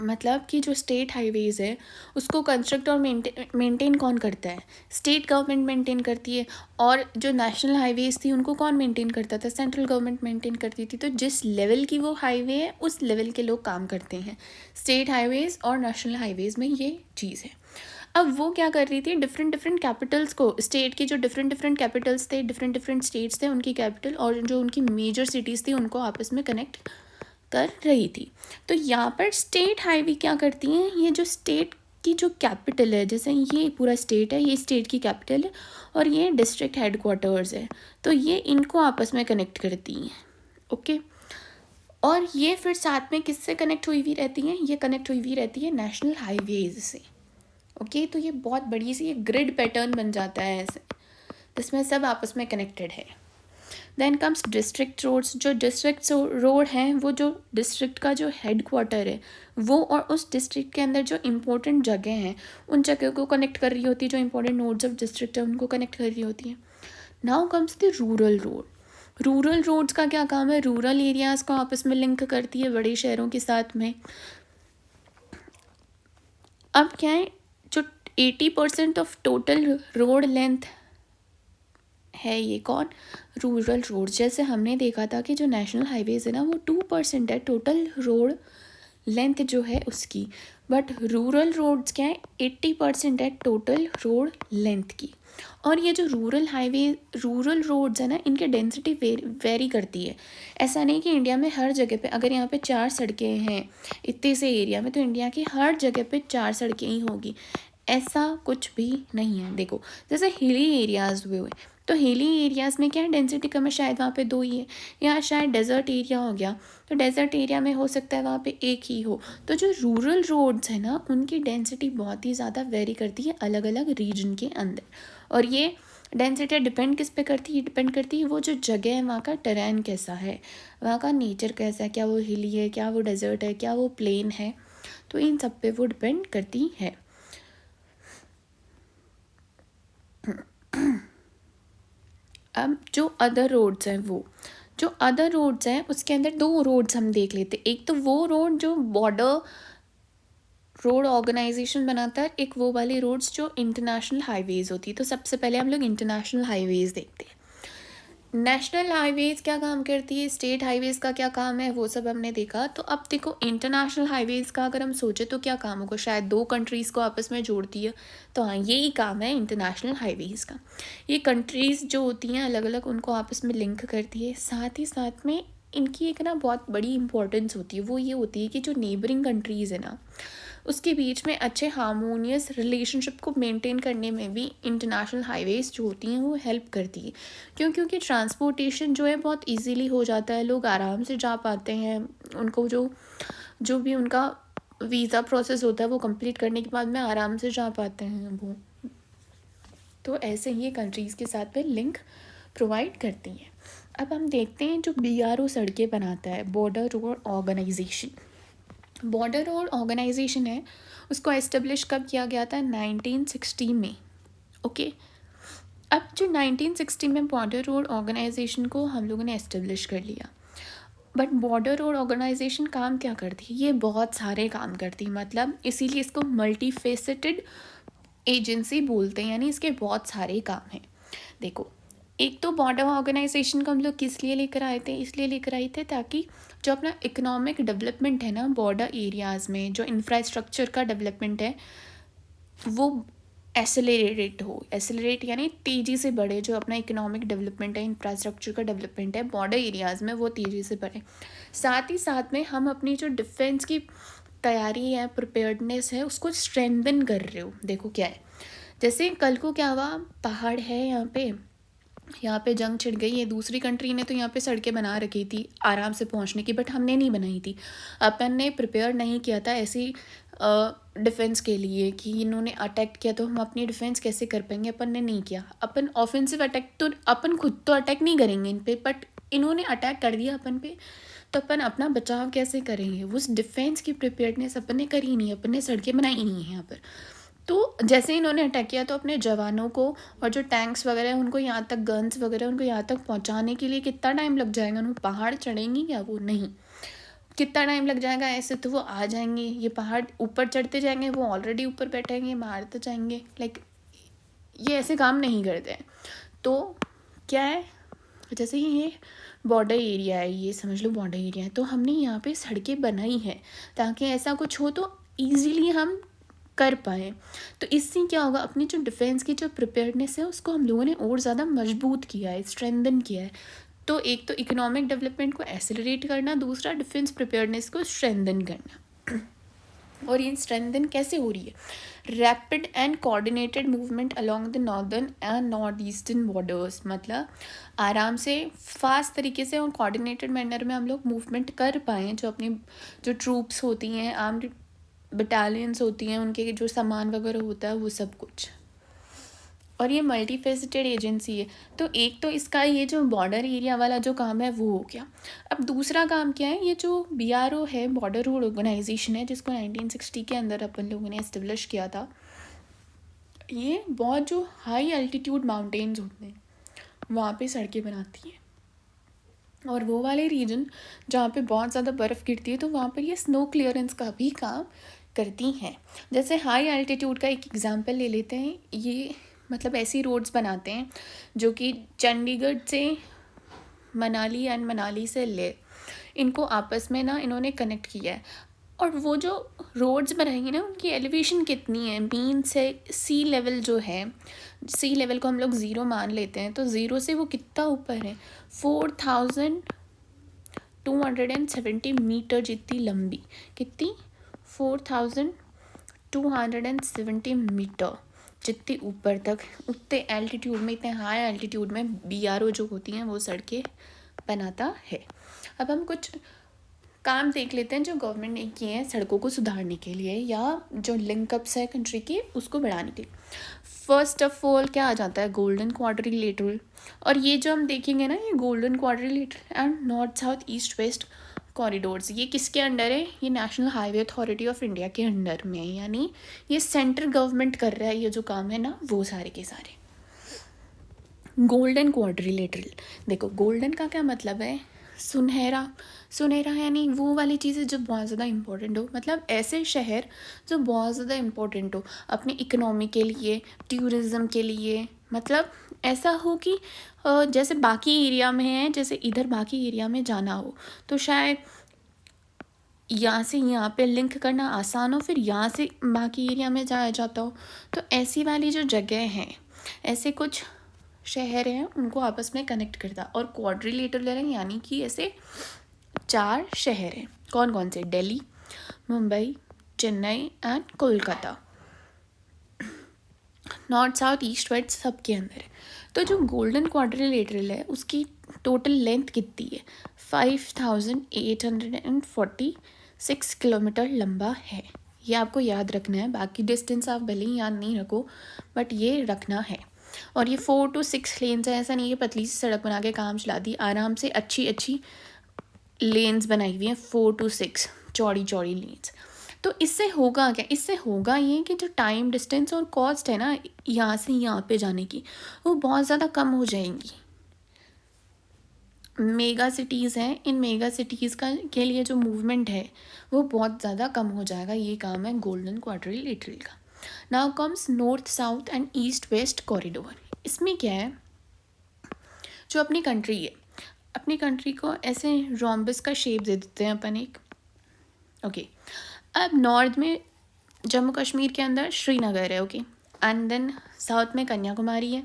Speaker 1: मतलब कि जो स्टेट हाईवेज़ है उसको कंस्ट्रक्ट और मेंटेन कौन करता है, स्टेट गवर्नमेंट मेंटेन करती है। और जो नेशनल हाईवेज़ थी उनको कौन मेंटेन करता था, सेंट्रल गवर्नमेंट मेंटेन करती थी। तो जिस लेवल की वो हाईवे है उस लेवल के लोग काम करते हैं स्टेट हाईवेज़ और नेशनल हाईवेज़ में, ये चीज़ है। अब वो क्या कर रही थी, डिफरेंट कैपिटल्स को, स्टेट की जो डिफरेंट कैपिटल्स थे, डिफरेंट स्टेट्स थे, उनकी कैपिटल और जो उनकी मेजर सिटीज़ थी उनको आपस में कनेक्ट कर रही थी। तो यहाँ पर स्टेट हाईवे क्या करती हैं, ये जो स्टेट की जो कैपिटल है, जैसे ये पूरा स्टेट है, ये स्टेट की कैपिटल है और ये डिस्ट्रिक्ट हेडक्वार्टर्स है, तो ये इनको आपस में कनेक्ट करती हैं। ओके, और ये फिर साथ में किससे कनेक्ट हुई हुई रहती हैं, ये कनेक्ट हुई हुई रहती है नेशनल हाईवेज़ से। ओके, तो ये बहुत बड़ी सी एक ग्रिड पैटर्न बन जाता है ऐसे, जिसमें सब आपस में कनेक्टेड है। Then comes district roads. जो डिस्ट्रिक्ट रोड हैं वो जो डिस्ट्रिक्ट का जो हेड क्वार्टर है वो और उस डिस्ट्रिक्ट के अंदर जो इम्पोर्टेंट जगह हैं उन जगह को कनेक्ट कर रही होती है, जो इंपॉर्टेंट नोड्स ऑफ डिस्ट्रिक्ट है उनको कनेक्ट कर रही होती है। Now comes the rural road. Rural roads का क्या काम है, रूरल एरियाज़ को आपस में लिंक करती है बड़े शहरों के साथ में। अब क्या है, जो 80% ऑफ टोटल रोड लेंथ है ये कौन, रूरल रोड। जैसे हमने देखा था कि जो नेशनल हाईवेज़ है ना वो 2% है टोटल रोड लेंथ जो है उसकी, बट रूरल रोड्स क्या है 80% है टोटल रोड लेंथ की। और ये जो रूरल रोड्स है ना, इनके डेंसिटी वेरी करती है। ऐसा नहीं कि इंडिया में हर जगह पे, अगर यहाँ पे 4 सड़कें हैं इतने से एरिया में, तो इंडिया की हर जगह पे 4 सड़कें ही होगी, ऐसा कुछ भी नहीं है। देखो जैसे हिली एरियाज़ हुए, तो हिली एरियाज़ में क्या है डेंसिटी कम है, शायद वहाँ पे 2 ही है। यहाँ शायद डेजर्ट एरिया हो गया, तो डेजर्ट एरिया में हो सकता है वहाँ पे 1 ही हो। तो जो रूरल रोड्स है ना, उनकी डेंसिटी बहुत ही ज़्यादा वेरी करती है अलग अलग रीजन के अंदर। और ये डेंसिटी डिपेंड किस पे करती है, डिपेंड करती है वो जो जगह है वहाँ का टेरेन कैसा है, वहाँ का नेचर कैसा है, क्या वो हिली है, क्या वो डेजर्ट है, क्या वो प्लेन है, तो इन सब पे वो डिपेंड करती है। अब जो अदर रोड्स हैं, वो जो अदर रोड्स हैं उसके अंदर 2 रोड्स हम देख लेते। एक तो वो रोड जो बॉर्डर रोड ऑर्गेनाइजेशन बनाता है, एक वो वाली रोड्स जो इंटरनेशनल हाईवेज़ होती है। तो सबसे पहले हम लोग इंटरनेशनल हाईवेज़ देखते हैं। नेशनल हाईवेज़ क्या काम करती है, स्टेट हाईवेज़ का क्या काम है, वो सब हमने देखा। तो अब देखो इंटरनेशनल हाईवेज़ का अगर हम सोचें तो क्या काम होगा, शायद 2 कंट्रीज़ को आपस में जोड़ती है। तो हाँ, यही काम है इंटरनेशनल हाईवेज़ का। ये कंट्रीज़ जो होती हैं अलग अलग, उनको आपस में लिंक करती है। साथ ही साथ में इनकी एक ना बहुत बड़ी इंपॉर्टेंस होती है, वो ये होती है कि जो नेबरिंग कंट्रीज़ है ना, उसके बीच में अच्छे हार्मोनियस रिलेशनशिप को मेंटेन करने में भी इंटरनेशनल हाईवेज़ जो होती हैं वो हेल्प करती है। क्योंकि ट्रांसपोर्टेशन जो है बहुत इजीली हो जाता है, लोग आराम से जा पाते हैं। उनको जो जो भी उनका वीज़ा प्रोसेस होता है वो कंप्लीट करने के बाद में आराम से जा पाते हैं वो। तो ऐसे ही कंट्रीज़ के साथ में लिंक प्रोवाइड करती हैं। अब हम देखते हैं जो BRO सड़कें बनाता है, border road organisation. Border road organisation है, उसको एस्टेब्लिश कब किया गया था, 1960 में। ओके, अब जो 1960 में बॉर्डर रोड ऑर्गेनाइजेशन को हम लोगों ने एस्टेब्लिश कर लिया। बट बॉर्डर रोड ऑर्गेनाइजेशन काम क्या करती है, ये बहुत सारे काम करती है, मतलब इसीलिए इसको मल्टी फेसेटेड एजेंसी बोलते हैं, यानी इसके बहुत सारे काम हैं। देखो, एक तो बॉर्डर ऑर्गेनाइजेशन को हम लोग किस लिए लेकर आए थे, इसलिए लेकर आए थे ताकि जो अपना इकोनॉमिक डेवलपमेंट है ना बॉर्डर एरियाज़ में, जो इंफ्रास्ट्रक्चर का डेवलपमेंट है वो एसेलरेट यानी तेज़ी से बढ़े। जो अपना इकोनॉमिक डेवलपमेंट है, इंफ्रास्ट्रक्चर का डेवलपमेंट है बॉर्डर एरियाज़ में, वो तेज़ी से बढ़े। साथ ही साथ में हम अपनी जो डिफेंस की तैयारी है, प्रिपेयर्डनेस है, उसको स्ट्रेंथन कर रहे हो। देखो क्या है, जैसे कल को क्या हुआ, पहाड़ है यहाँ पे जंग छिड़ गई है, दूसरी कंट्री ने तो यहाँ पे सड़कें बना रखी थी आराम से पहुँचने की, बट हमने नहीं बनाई थी। अपन ने प्रिपेयर नहीं किया था ऐसी डिफेंस के लिए कि इन्होंने अटैक किया तो हम अपनी डिफेंस कैसे कर पाएंगे, अपन ने नहीं किया। अपन ऑफेंसिव अटैक तो अपन खुद तो अटैक नहीं करेंगे इन पे, बट इन्होंने अटैक कर दिया अपन पे, तो अपन अपना बचाव कैसे करेंगे, उस डिफेंस की प्रिपेयर्डनेस अपन ने करी नहीं, अपन ने सड़कें बनाई नहीं है यहाँ पर। तो जैसे इन्होंने अटैक किया तो अपने जवानों को और जो टैंक्स वगैरह हैं उनको यहाँ तक, गन्स वगैरह उनको यहाँ तक पहुँचाने के लिए कितना टाइम लग जाएगा, उनको पहाड़ चढ़ेंगी क्या, वो नहीं, कितना टाइम लग जाएगा, ऐसे तो वो आ जाएंगे, ये पहाड़ ऊपर चढ़ते जाएंगे, वो ऑलरेडी ऊपर बैठेंगे, मारते जाएंगे, लाइक ये ऐसे काम नहीं करते हैं। तो क्या है, जैसे ये बॉर्डर एरिया है, ये समझ लो बॉर्डर एरिया है, तो हमने यहाँ पे सड़कें बनाई हैं ताकि ऐसा कुछ हो तो ईजीली हम कर पाएँ। तो इससे क्या होगा, अपनी जो डिफेंस की जो प्रिपेयर्डनेस है उसको हम लोगों ने और ज़्यादा मजबूत किया है, स्ट्रेंथन किया है। तो एक तो इकोनॉमिक डेवलपमेंट को एक्सेलरेट करना, दूसरा डिफेंस प्रिपेयर्डनेस को स्ट्रेंथन करना। और ये स्ट्रेंथन कैसे हो रही है, rapid and coordinated movement along the northern and north eastern borders, मतलब आराम से फास्ट तरीके से और कोऑर्डिनेटेड मैनर में हम लोग मूवमेंट कर पाएँ। जो अपनी जो ट्रूप्स होती हैं, आर्म्ड बटालियंस होती हैं, उनके जो सामान वगैरह होता है वो सब कुछ। और ये मल्टी फेसेटेड एजेंसी है। तो एक तो इसका ये जो बॉर्डर एरिया वाला जो काम है वो हो गया। अब दूसरा काम क्या है, ये जो BRO है, बॉर्डर रोड ऑर्गेनाइजेशन है, जिसको 1960 के अंदर अपन लोगों ने इस्टेब्लिश किया था। ये बहुत जो हाई अल्टीट्यूड माउंटेन्स होते हैं वहाँ पे सड़कें बनाती है, और वो वाले रीजन जहाँ पे बहुत ज़्यादा बर्फ़ गिरती है तो वहाँ पर ये स्नो क्लियरेंस का भी काम करती हैं। जैसे हाई अल्टीट्यूड का एक एग्जांपल ले लेते हैं, ये मतलब ऐसी रोड्स बनाते हैं जो कि चंडीगढ़ से मनाली एंड मनाली से ले, इनको आपस में ना इन्होंने कनेक्ट किया है। और वो जो रोड्स बनाएंगे ना उनकी एलिवेशन कितनी है, मीन से सी लेवल जो है, सी लेवल को हम लोग ज़ीरो मान लेते हैं, तो ज़ीरो से वो कितना ऊपर है, 4270 मीटर जितनी लंबी, कितनी, 4270 मीटर जितनी ऊपर तक, उतने एल्टीट्यूड में, इतने हाई एल्टीट्यूड में BRO जो होती हैं वो सड़कें बनाता है। अब हम कुछ काम देख लेते हैं जो गवर्नमेंट ने किए हैं सड़कों को सुधारने के लिए, या जो लिंकअप्स है कंट्री के उसको बढ़ाने के लिए। फर्स्ट ऑफ ऑल क्या आ जाता है, गोल्डन क्वाड्रिलेटरल। और ये जो हम देखेंगे ना, ये golden quadrilateral and north south east west corridors, ये किसके अंडर है, ये national highway authority of India के अंडर में है, यानी ये सेंट्रल गवर्नमेंट कर रहा है ये जो काम है ना, वो सारे के सारे। गोल्डन क्वाड्रिलेटरल, देखो गोल्डन का क्या मतलब है, सुनहरा, सुनहरा यानी वो वाली चीज़ें जो बहुत ज़्यादा इम्पोर्टेंट हो, मतलब ऐसे शहर जो बहुत ज़्यादा इम्पोर्टेंट हो अपनी इकोनॉमी के लिए, टूरिज़्म के लिए, मतलब ऐसा हो कि जैसे बाकी एरिया में है, जैसे इधर बाकी एरिया में जाना हो तो शायद यहाँ से यहाँ पे लिंक करना आसान हो, फिर यहाँ से बाकी एरिया में जाया जाता हो। तो ऐसी वाली जो जगह हैं, ऐसे कुछ शहर हैं, उनको आपस में कनेक्ट करता। और क्वाड्रिलेटरल है यानी कि ऐसे 4 शहर हैं, कौन कौन से, Delhi, Mumbai, Chennai and Kolkata, north south east west सब के अंदर है। तो जो गोल्डन क्वाड्रिलेटरल है उसकी टोटल लेंथ कितनी है, 5846 किलोमीटर लंबा है। ये आपको याद रखना है, बाकी डिस्टेंस आप भले ही याद नहीं रखो बट ये रखना है। और ये 4 to 6 लेन्स है, ऐसा नहीं है पतली सी सड़क बना के काम चला दी, आराम से अच्छी अच्छी लेन्स बनाई हुई हैं, 4 to 6 चौड़ी चौड़ी लेन्स। तो इससे होगा क्या, इससे होगा ये कि जो टाइम डिस्टेंस और कॉस्ट है ना यहाँ से यहाँ पे जाने की, वो बहुत ज़्यादा कम हो जाएंगी। मेगा सिटीज़ हैं, इन मेगा सिटीज़ का के लिए जो मूवमेंट है वो बहुत ज़्यादा कम हो जाएगा। ये काम है गोल्डन क्वाड्रिलेटरल का। Now comes north south and east west corridor. इसमें क्या है, जो अपनी कंट्री है, अपनी कंट्री को ऐसे रोम्बस का शेप दे देते हैं अपन एक, ओके। अब नॉर्थ में जम्मू कश्मीर के अंदर श्रीनगर है, ओके, एंड देन साउथ में कन्याकुमारी है,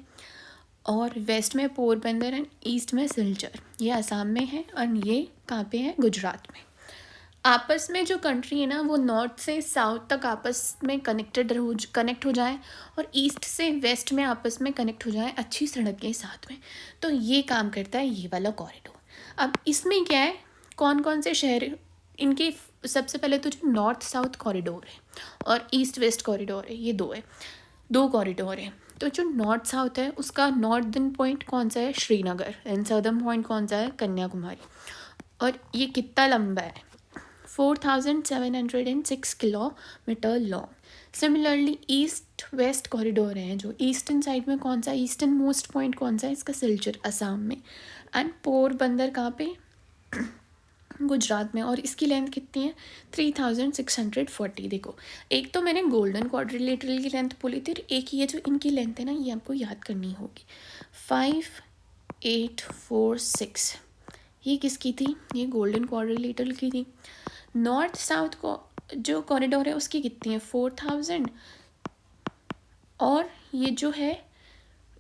Speaker 1: और वेस्ट में पोरबंदर एंड ईस्ट में सिलचर, ये असम में है, और ये कहाँ पे है, गुजरात में। आपस में जो कंट्री है ना वो नॉर्थ से साउथ तक आपस में कनेक्ट हो जाए, और ईस्ट से वेस्ट में आपस में कनेक्ट हो जाए अच्छी सड़क के साथ में। तो ये काम करता है ये वाला कॉरिडोर। अब इसमें क्या है, कौन कौन से शहर इनके, सबसे पहले तो जो नॉर्थ साउथ कॉरिडोर है और ईस्ट वेस्ट कॉरिडोर है, ये दो कॉरिडोर है। तो जो नॉर्थ साउथ है उसका नॉर्दर्न पॉइंट कौन सा है, श्रीनगर, एंड सदर्न पॉइंट कौन सा है, कन्याकुमारी। और ये कितना लंबा है, 4706 kilometre long. Similarly east west corridor है, जो ईस्टर्न साइड में कौन सा, ईस्टर्न मोस्ट पॉइंट कौन सा है इसका, सिलचर असम में, एंड पोरबंदर कहाँ पे, गुजरात में। और इसकी लेंथ कितनी है, 3640। देखो एक तो मैंने गोल्डन क्वाड्रिलेटरल की लेंथ बोली थी, एक ये जो इनकी लेंथ है ना ये आपको याद करनी होगी, 5846। ये किसकी थी, ये गोल्डन क्वाड्रिलेटरल की थी। नॉर्थ साउथ को जो कॉरिडोर है उसकी कितनी है, 4000, और ये जो है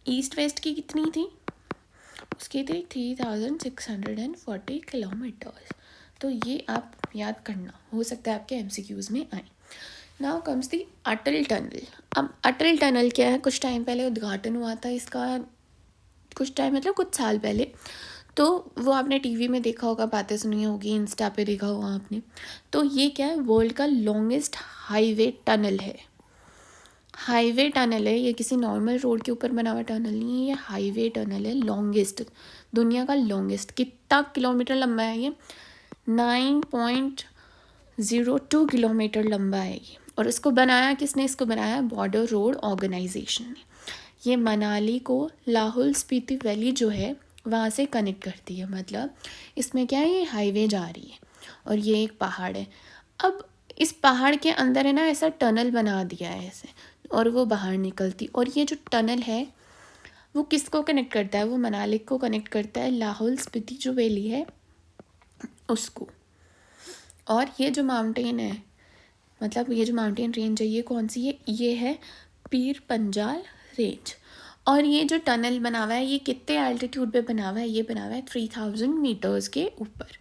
Speaker 1: ईस्ट वेस्ट की कितनी थी, उसकी थी 3640 किलोमीटर्स। तो ये आप याद करना, हो सकता है आपके MCQs में आए। Now comes the Atal tunnel. अब अटल टनल क्या है, कुछ टाइम पहले उद्घाटन हुआ था इसका, कुछ टाइम मतलब कुछ साल पहले, तो वो आपने टीवी में देखा होगा, बातें सुनी होगी, इंस्टा पे देखा होगा आपने। तो ये क्या है, वर्ल्ड का लॉन्गेस्ट हाईवे टनल है। हाईवे टनल है, ये किसी नॉर्मल रोड के ऊपर बना हुआ टनल नहीं है, ये हाईवे टनल है, लॉन्गेस्ट, दुनिया का लॉन्गेस्ट। कितना किलोमीटर लंबा है ये, 9.02 किलोमीटर लंबा है ये। और इसको बनाया किसने, इसको बनाया बॉर्डर रोड ऑर्गेनाइजेशन ने। ये मनाली को लाहौल स्पीति वैली जो है वहाँ से कनेक्ट करती है, मतलब इसमें क्या है, ये हाईवे जा रही है और ये एक पहाड़ है। अब इस पहाड़ के अंदर है ना ऐसा टनल बना दिया है ऐसे, और वो बाहर निकलती, और ये जो टनल है वो किसको कनेक्ट करता है, वो मनाली को कनेक्ट करता है, लाहौल स्पीति जो वैली है उसको। और ये जो माउंटेन है, मतलब ये जो माउंटेन रेंज है, ये कौन सी है? ये है पीर पंजाल रेंज। और ये जो टनल बना हुआ है, ये कितने एल्टीट्यूड पे बना हुआ है? ये बना हुआ है 3000 मीटर्स के ऊपर।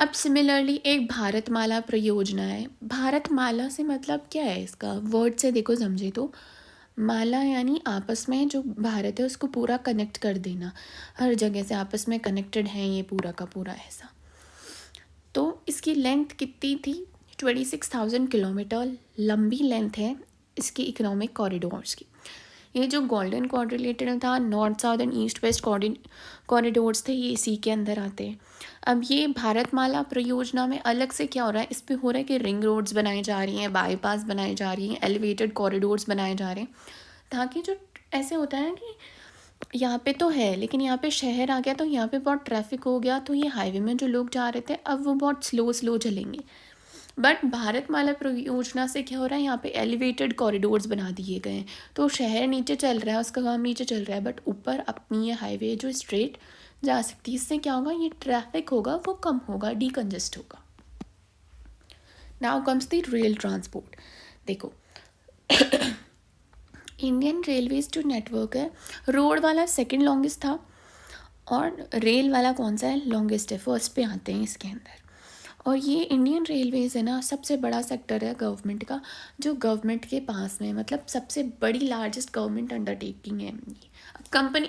Speaker 1: अब सिमिलरली एक भारतमाला परियोजना है। भारतमाला से मतलब क्या है? इसका वर्ड से देखो समझे तो, माला यानी आपस में जो भारत है उसको पूरा कनेक्ट कर देना, हर जगह से आपस में कनेक्टेड है ये पूरा का पूरा ऐसा। तो इसकी लेंथ कितनी थी? 26,000 किलोमीटर लंबी लेंथ है इसकी इकोनॉमिक कॉरिडोर्स की। ये जो गोल्डन क्वाड्रिलेटरल था, north south and east west corridors थे, ये इसी के अंदर आते हैं। अब ये भारतमाला परियोजना में अलग से क्या हो रहा है? इस पे हो रहा है कि रिंग रोड्स बनाई जा रही हैं, बाईपास बनाई जा रही हैं, एलिवेटेड कॉरिडोर्स बनाए जा रहे हैं, ताकि जो ऐसे होता है कि यहाँ पे तो है लेकिन यहाँ पे शहर आ गया तो यहाँ पे बहुत ट्रैफिक हो गया, तो ये हाईवे में जो लोग जा रहे थे अब वो बहुत स्लो स्लो चलेंगे। बट भारतमाला परियोजना से क्या हो रहा है? यहाँ पे एलिवेटेड कॉरिडोर्स बना दिए गए हैं, तो शहर नीचे चल रहा है, उसका काम नीचे चल रहा है, बट ऊपर अपनी ये हाईवे जो स्ट्रेट जा सकती है। इससे क्या होगा? ये ट्रैफिक होगा वो कम होगा, डीकंजेस्ट होगा। Now comes the rail transport. देखो इंडियन रेलवेज जो नेटवर्क है, रोड वाला सेकंड लॉन्गेस्ट था और रेल वाला कौन सा है? लॉन्गेस्ट है, फर्स्ट पे आते हैं इसके अंदर। और ये इंडियन रेलवेज़ है ना, सबसे बड़ा सेक्टर है गवर्नमेंट का, जो गवर्नमेंट के पास में, मतलब सबसे बड़ी लार्जेस्ट गवर्नमेंट अंडरटेकिंग है। कंपनी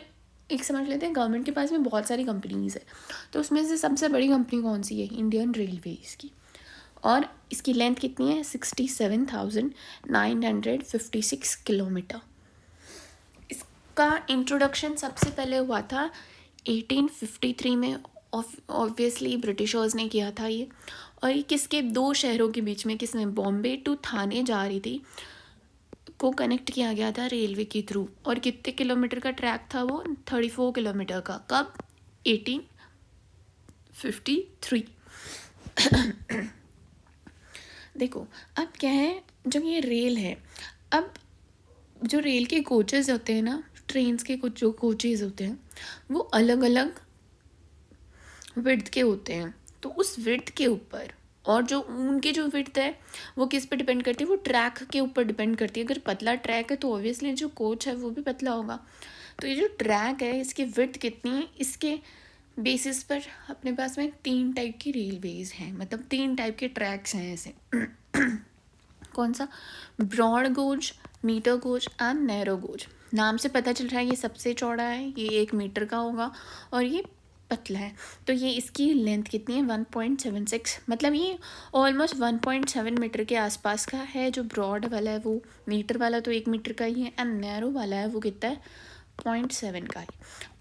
Speaker 1: एक समझ लेते हैं, गवर्नमेंट के पास में बहुत सारी कंपनीज़ है, तो उसमें से सबसे बड़ी कंपनी कौन सी है? इंडियन रेलवेज़ की। और इसकी लेंथ कितनी है? 67,956 किलोमीटर। इसका इंट्रोडक्शन सबसे पहले हुआ था 1853 में, ऑब्वियसली ब्रिटिशर्स ने किया था ये। और ये किसके? दो शहरों के बीच में, किसमें? बॉम्बे टू थाने जा रही थी, को कनेक्ट किया गया था रेलवे के थ्रू। और कितने किलोमीटर का ट्रैक था वो? 34 किलोमीटर का। कब? 1853। देखो अब क्या है, जब ये रेल है, अब जो रेल के कोचेज़ होते हैं ना, ट्रेन्स के कुछ जो कोचेज़ होते हैं वो अलग अलग विड्थ के होते हैं। तो उस विड्थ के ऊपर, और जो उनकी जो विड्थ है वो किस पे डिपेंड करती है? वो ट्रैक के ऊपर डिपेंड करती है। अगर पतला ट्रैक है तो ऑब्वियसली जो कोच है वो भी पतला होगा। तो ये जो ट्रैक है इसकी विड्थ कितनी है, इसके बेसिस पर अपने पास में 3 टाइप की रेलवेज़ हैं, मतलब 3 टाइप के ट्रैक्स हैं ऐसे। कौन सा? Broad gauge, metre gauge and narrow gauge. नाम से पता चल रहा है ये सबसे चौड़ा है, ये 1 मीटर का होगा, और ये पतला है। तो ये इसकी लेंथ कितनी है? 1.76, मतलब ये ऑलमोस्ट 1.7 मीटर के आसपास का है। जो ब्रॉड वाला है वो, मीटर वाला तो 1 मीटर का ही है, एंड नैरो वाला है वो कितना है? 0.7 का है।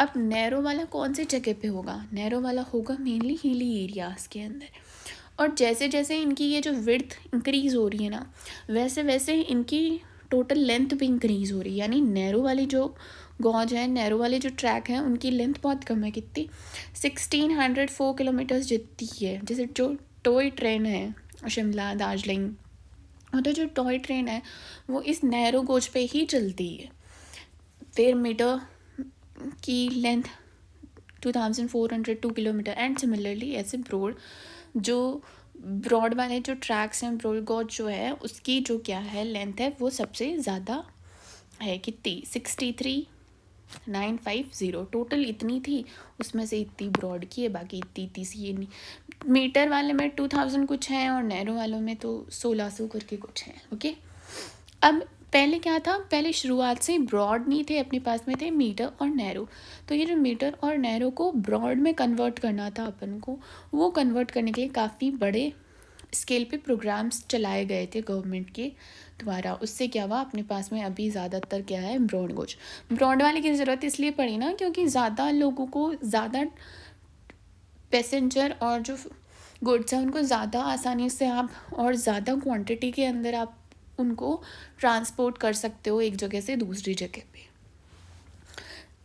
Speaker 1: अब नैरो वाला कौन सी जगह पे होगा? नैरो वाला होगा मेनली हिली एरियाज़ के अंदर। और जैसे जैसे इनकी ये जो विड्थ इंक्रीज़ हो रही है ना, वैसे वैसे इनकी टोटल लेंथ भी इंक्रीज़ हो रही है। यानी नैरो वाली जो गॉज है, नैरो वाले जो ट्रैक हैं, उनकी लेंथ बहुत कम है। कितनी? 1604 किलोमीटर्स जितनी है। जैसे जो टॉय ट्रेन है शिमला दार्जिलिंग, तो जो टॉय ट्रेन है वो इस नैरो गोज पे ही चलती है। 13 मीटर की लेंथ, 2402 किलोमीटर। एंड सिमिलरली ऐसे ब्रॉड वाले जो ट्रैक्स हैं, ब्रॉड गॉज जो है उसकी जो क्या है लेंथ है वो सबसे ज़्यादा है। कितनी? 63,950 टोटल इतनी थी, उसमें से इतनी ब्रॉड की है, बाकी इतनी सी ये नहीं। मीटर वाले में 2000 कुछ हैं और नैरो वालों में तो 1600 करके कुछ हैं। ओके, अब पहले क्या था? पहले शुरुआत से ब्रॉड नहीं थे, अपने पास में थे मीटर और नैरो। तो ये जो मीटर और नैरो को ब्रॉड में कन्वर्ट करना था अपन को, वो कन्वर्ट करने के लिए काफ़ी बड़े स्केल पे प्रोग्राम्स चलाए गए थे गवर्नमेंट के द्वारा। उससे क्या हुआ? अपने पास में अभी ज़्यादातर क्या है? Broad goes. ब्रॉड वाले की ज़रूरत इसलिए पड़ी ना क्योंकि ज़्यादा लोगों को, ज़्यादा पैसेंजर और जो गुड्स हैं उनको ज़्यादा आसानी से आप और ज़्यादा क्वांटिटी के अंदर आप उनको ट्रांसपोर्ट कर सकते हो एक जगह से दूसरी जगह पे।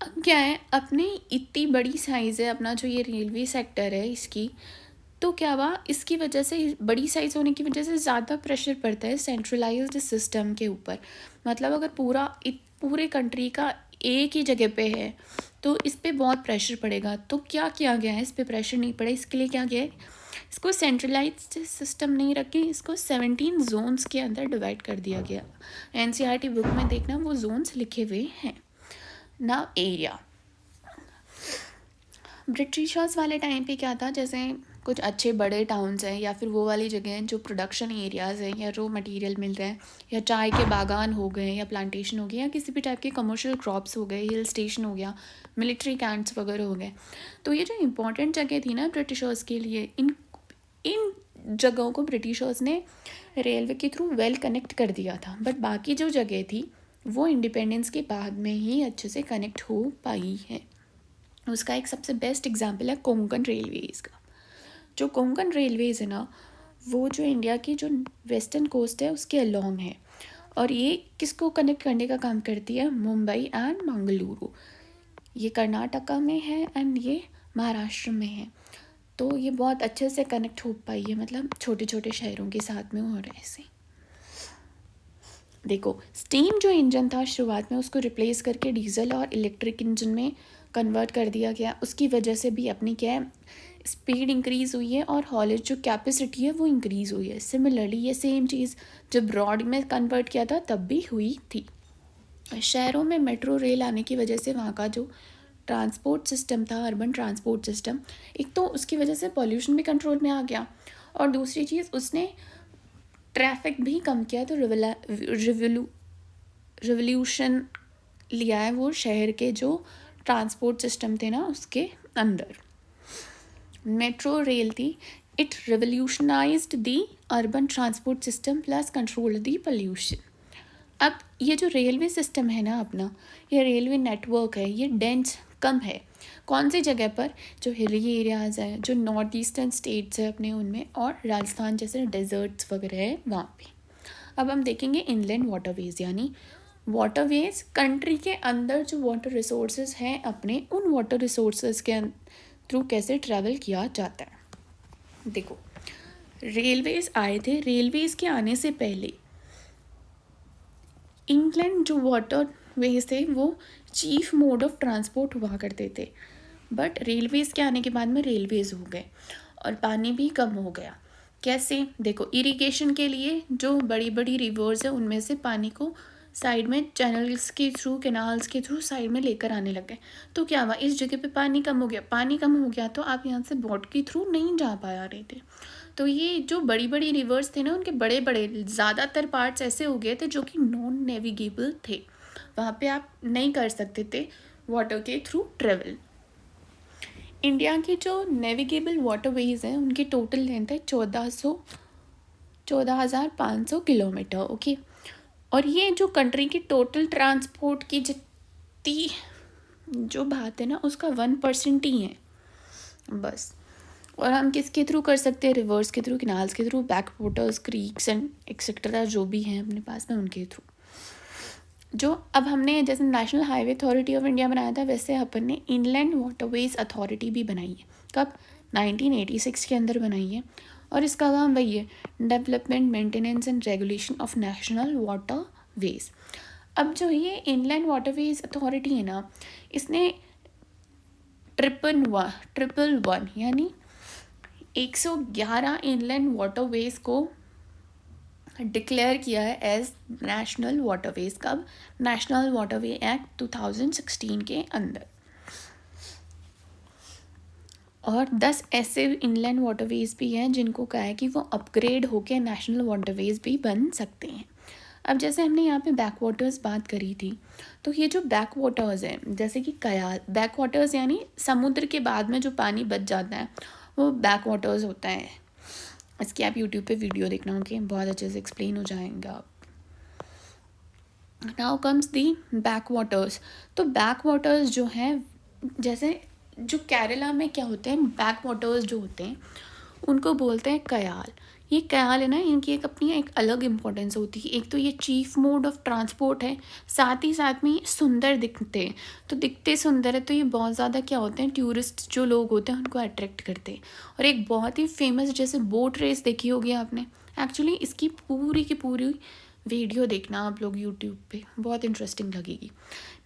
Speaker 1: अब क्या है, अपने इतनी बड़ी साइज़ है अपना जो ये रेलवे सेक्टर है इसकी, तो क्या हुआ? इसकी वजह से, बड़ी साइज़ होने की वजह से ज़्यादा प्रेशर पड़ता है सेंट्रलाइज्ड सिस्टम के ऊपर। मतलब अगर पूरे कंट्री का एक ही जगह पे है तो इस पर बहुत प्रेशर पड़ेगा। तो क्या किया गया है? इस पर प्रेशर नहीं पड़े, इसके लिए क्या किया है? इसको सेंट्रलाइज्ड सिस्टम नहीं रख के इसको 17 जोन्स के अंदर डिवाइड कर दिया गया। एनसीईआरटी बुक में देखना वो जोन्स लिखे हुए हैं। नाउ एरिया, ब्रिटिशर्स वाले टाइम पे क्या था, जैसे कुछ अच्छे बड़े टाउन्स हैं या फिर वो वाली जगह हैं जो प्रोडक्शन एरियाज़ हैं या रॉ मटेरियल मिल रहा है या चाय के बागान हो गए या प्लांटेशन हो गया या किसी भी टाइप के कमर्शियल क्रॉप्स हो गए, हिल स्टेशन हो गया, मिलिट्री कैंट्स वगैरह हो गए। तो ये जो इम्पोर्टेंट जगह थी ना ब्रिटिशर्स के लिए, इन इन जगहों को ब्रिटिशर्स ने रेलवे के थ्रू वेल कनेक्ट कर दिया था। बट बाकी जो जगह थी वो इंडिपेंडेंस के बाद में ही अच्छे से कनेक्ट हो पाई है। उसका एक सबसे बेस्ट एग्जांपल है कोंकण रेलवेज़ का। जो कोंकण रेलवेज़ है ना, वो जो इंडिया की जो वेस्टर्न कोस्ट है उसके अलोंग है, और ये किसको कनेक्ट करने का काम करती है, मुंबई एंड मंगलुरु। ये कर्नाटका में है एंड ये महाराष्ट्र में है। तो ये बहुत अच्छे से कनेक्ट हो पाई है, मतलब छोटे छोटे शहरों के साथ में। और ऐसे देखो, स्टीम जो इंजन था शुरुआत में उसको रिप्लेस करके डीजल और इलेक्ट्रिक इंजन में कन्वर्ट कर दिया गया। उसकी वजह से भी अपनी क्या है, स्पीड इंक्रीज़ हुई है और हॉलेज जो कैपेसिटी है वो इंक्रीज़ हुई है। सिमिलरली ये सेम चीज़ जब रॉड में कन्वर्ट किया था तब भी हुई थी। शहरों में मेट्रो रेल आने की वजह से वहाँ का जो ट्रांसपोर्ट सिस्टम था, अर्बन ट्रांसपोर्ट सिस्टम, एक तो उसकी वजह से पॉल्यूशन भी कंट्रोल में आ गया, और दूसरी चीज़ उसने ट्रैफिक भी कम किया। तो रिवोल्यूशन लिया है वो शहर के जो ट्रांसपोर्ट सिस्टम थे ना उसके अंदर। मेट्रो रेल थी, it revolutionized the urban transport system plus control the pollution. अब ये जो रेलवे सिस्टम है ना अपना, ये रेलवे नेटवर्क है, ये डेंस कम है। कौन सी जगह पर, जो हिली एरियाज़ हैं, जो नॉर्थ ईस्टर्न स्टेट्स है अपने उनमें, और राजस्थान जैसे डेजर्ट्स वगैरह है वहाँ पे। अब हम देखेंगे इनलैंड वाटरवेज, यानी वाटरवेज कंट्री के अंदर जो वाटर रिसोर्सेज हैं अपने, उन वाटर रिसोर्सेज के थ्रू कैसे ट्रैवल किया जाता है। देखो, रेलवेज आए थे, रेलवेज के आने से पहले इंग्लैंड जो वाटर वेज थे वो चीफ मोड ऑफ ट्रांसपोर्ट हुआ करते थे। बट रेलवेज़ के आने के बाद में रेलवेज़ हो गए और पानी भी कम हो गया। कैसे, देखो, इरिगेशन के लिए जो बड़ी बड़ी रिवर्स है उनमें से पानी को साइड में चैनल्स के थ्रू, कैनाल्स के थ्रू साइड में लेकर आने लग गए। तो क्या हुआ, इस जगह पे पानी कम हो गया, पानी कम हो गया तो आप यहाँ से बोट के थ्रू नहीं जा पाया रहे थे। तो ये जो बड़ी बड़ी रिवर्स थे ना, उनके बड़े बड़े ज़्यादातर पार्ट्स ऐसे हो गए थे जो कि नॉन नेविगेबल थे, वहाँ पे आप नहीं कर सकते थे वाटर के थ्रू ट्रेवल। इंडिया की जो नेविगेबल वाटरवेज हैं उनकी टोटल लेंथ है 14,500 किलोमीटर। ओके, और ये जो कंट्री की टोटल ट्रांसपोर्ट की जितनी जो बात है ना उसका 1% ही है बस। और हम किसके थ्रू कर सकते हैं, रिवर्स के थ्रू, कैनाल्स के through, back waters, creeks and etcetera जो भी हैं अपने पास में उनके थ्रू। जो अब हमने जैसे national highway authority of India बनाया था, वैसे अपन ने इनलैंड वाटरवेज अथॉरिटी भी बनाई है। कब, 1986 के अंदर बनाई है। और इसका काम वही है, development, maintenance and regulation of national waterways. अब जो ये इनलैंड वाटरवेज अथॉरिटी है ना, इसने 111 यानी 111 इनलैंड वाटरवेज को डिक्लेयर किया है एज नेशनल वाटरवेज। कब, नेशनल वाटरवे एक्ट 2016 के अंदर। और 10 ऐसे इनलैंड वाटरवेज भी हैं जिनको कहा है कि वो अपग्रेड होकर नेशनल वाटरवेज भी बन सकते हैं। अब जैसे हमने यहाँ पे बैक वाटर्स बात करी थी, तो ये जो बैक वाटर्स हैं जैसे कि कयाल, बैक वाटर्स यानी समुद्र के बाद में जो पानी बच जाता है वो बैक वाटर्स होता है। इसकी आप यूट्यूब पे वीडियो देखना होगी, बहुत अच्छे से एक्सप्लेन हो जाएगा। Now comes the back waters. तो बैक वाटर्स जो हैं, जैसे जो केरला में क्या होते हैं, बैक वाटर्स जो होते हैं उनको बोलते हैं कयाल। ये कयाल है ना, इनकी एक अपनी एक अलग इम्पोर्टेंस होती है। एक तो ये चीफ मोड ऑफ ट्रांसपोर्ट है, साथ ही साथ में ये सुंदर दिखते हैं। तो दिखते सुंदर है तो ये बहुत ज़्यादा क्या होते हैं, टूरिस्ट जो लोग होते हैं उनको अट्रैक्ट करते हैं। और एक बहुत ही फेमस जैसे बोट रेस देखी होगी आपने, एक्चुअली इसकी पूरी की पूरी वीडियो देखना आप लोग यूट्यूब पे, बहुत इंटरेस्टिंग लगेगी।